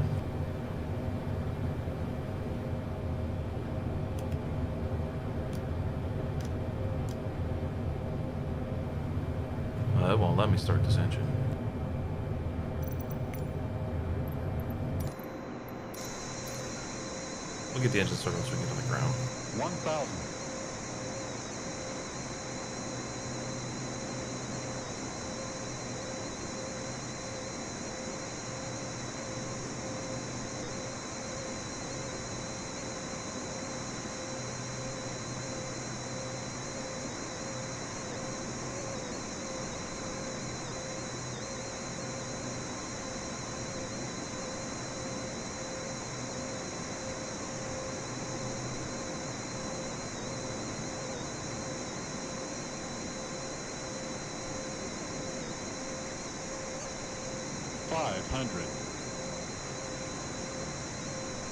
It won't let me start this engine. We'll get the engine started once we get on the ground. 1,000.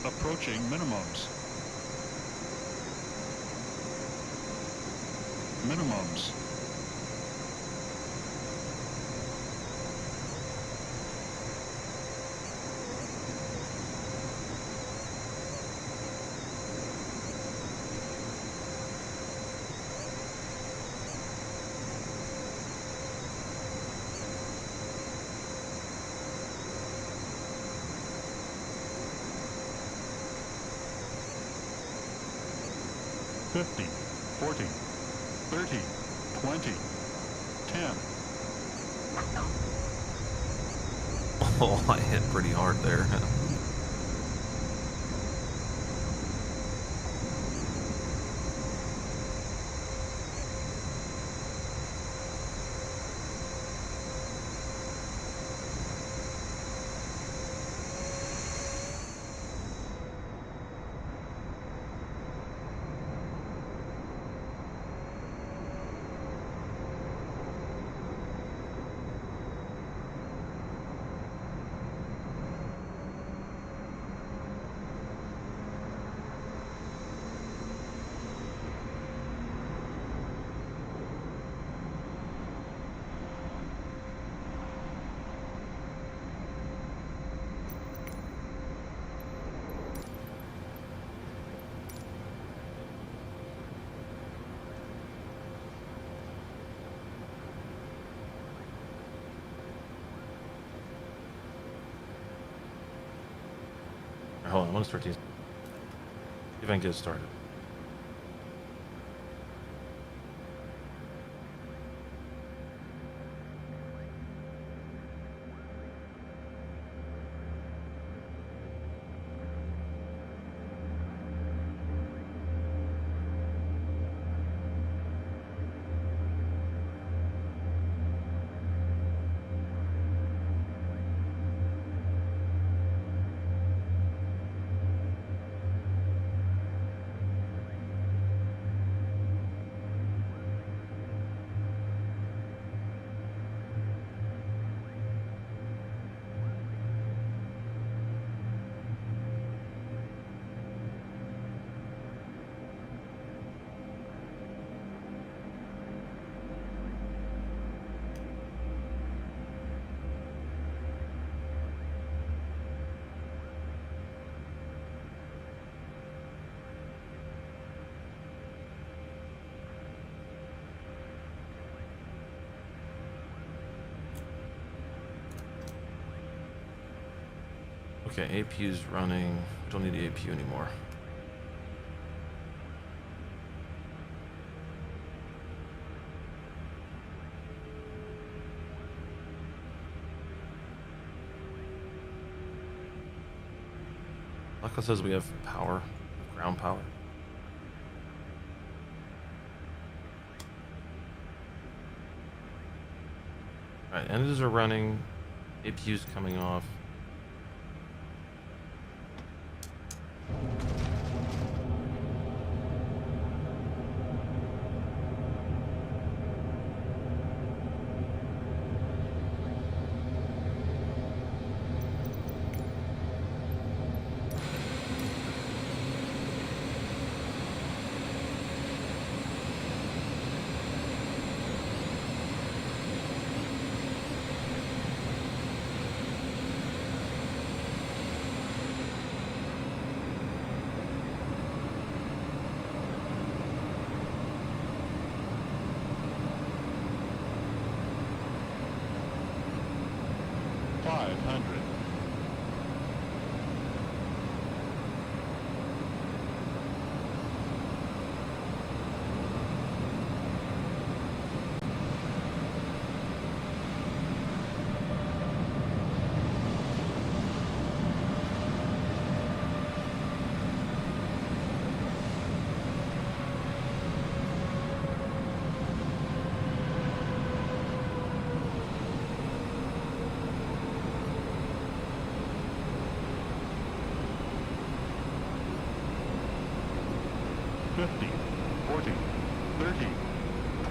Approaching minimums. Minimums. Fifty, 40, 30, 20, 10. Oh, I hit pretty hard there. Hold on, I'm gonna start these. See if I can get it started. Okay, APU's running. We don't need the APU anymore. Luckily says we have power, ground power. Alright, engines are running. APU's coming off.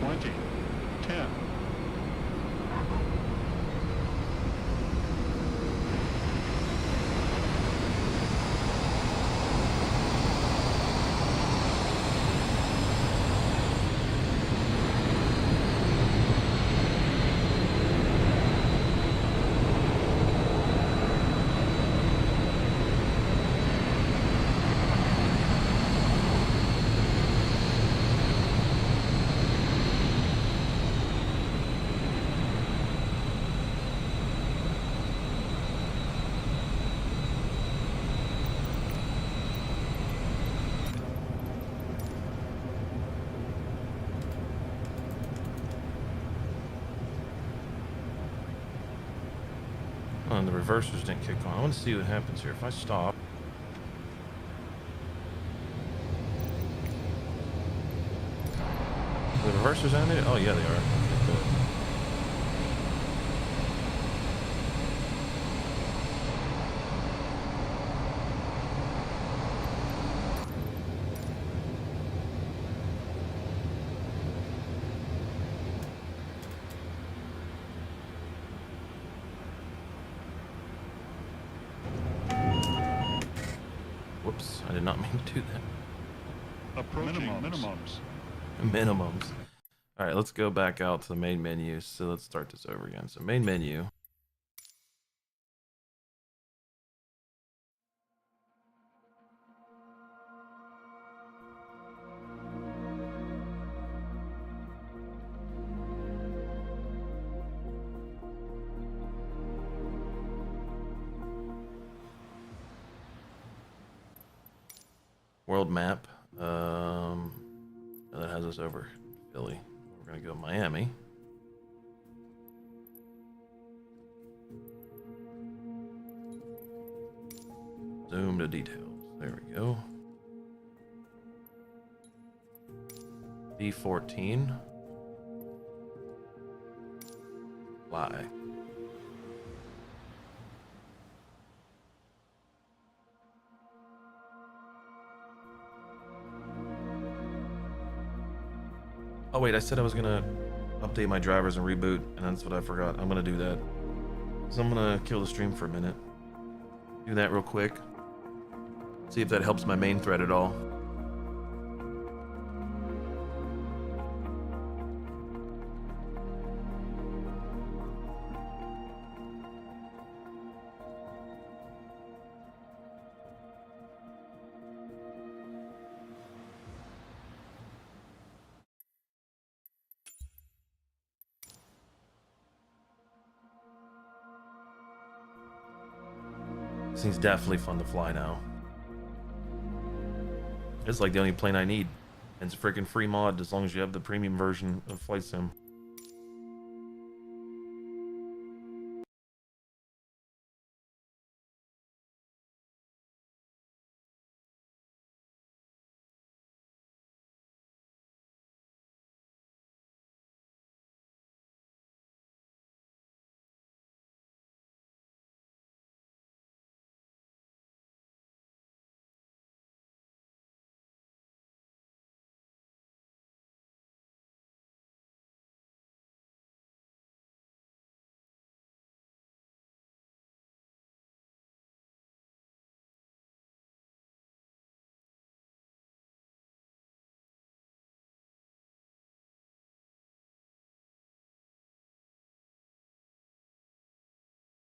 20, 10. Oh, and the reversers didn't kick on. I want to see what happens here. If I stop. Are the reversers animated? Oh, yeah, they are. Okay, good. Whoops, I did not mean to do that. Approaching minimums. Minimums. All right, let's go back out to the main menu. So let's start this over again. So main menu. World map. That has us over Philly. We're gonna go Miami. Zoom to details. There we go. B14. Fly. Oh wait, I said I was gonna update my drivers and reboot, and that's what I forgot. I'm gonna do that. So I'm gonna kill the stream for a minute. Do that real quick. See if that helps my main thread at all. This thing's definitely fun to fly now. It's like the only plane I need. And it's a freaking free mod as long as you have the premium version of Flight Sim.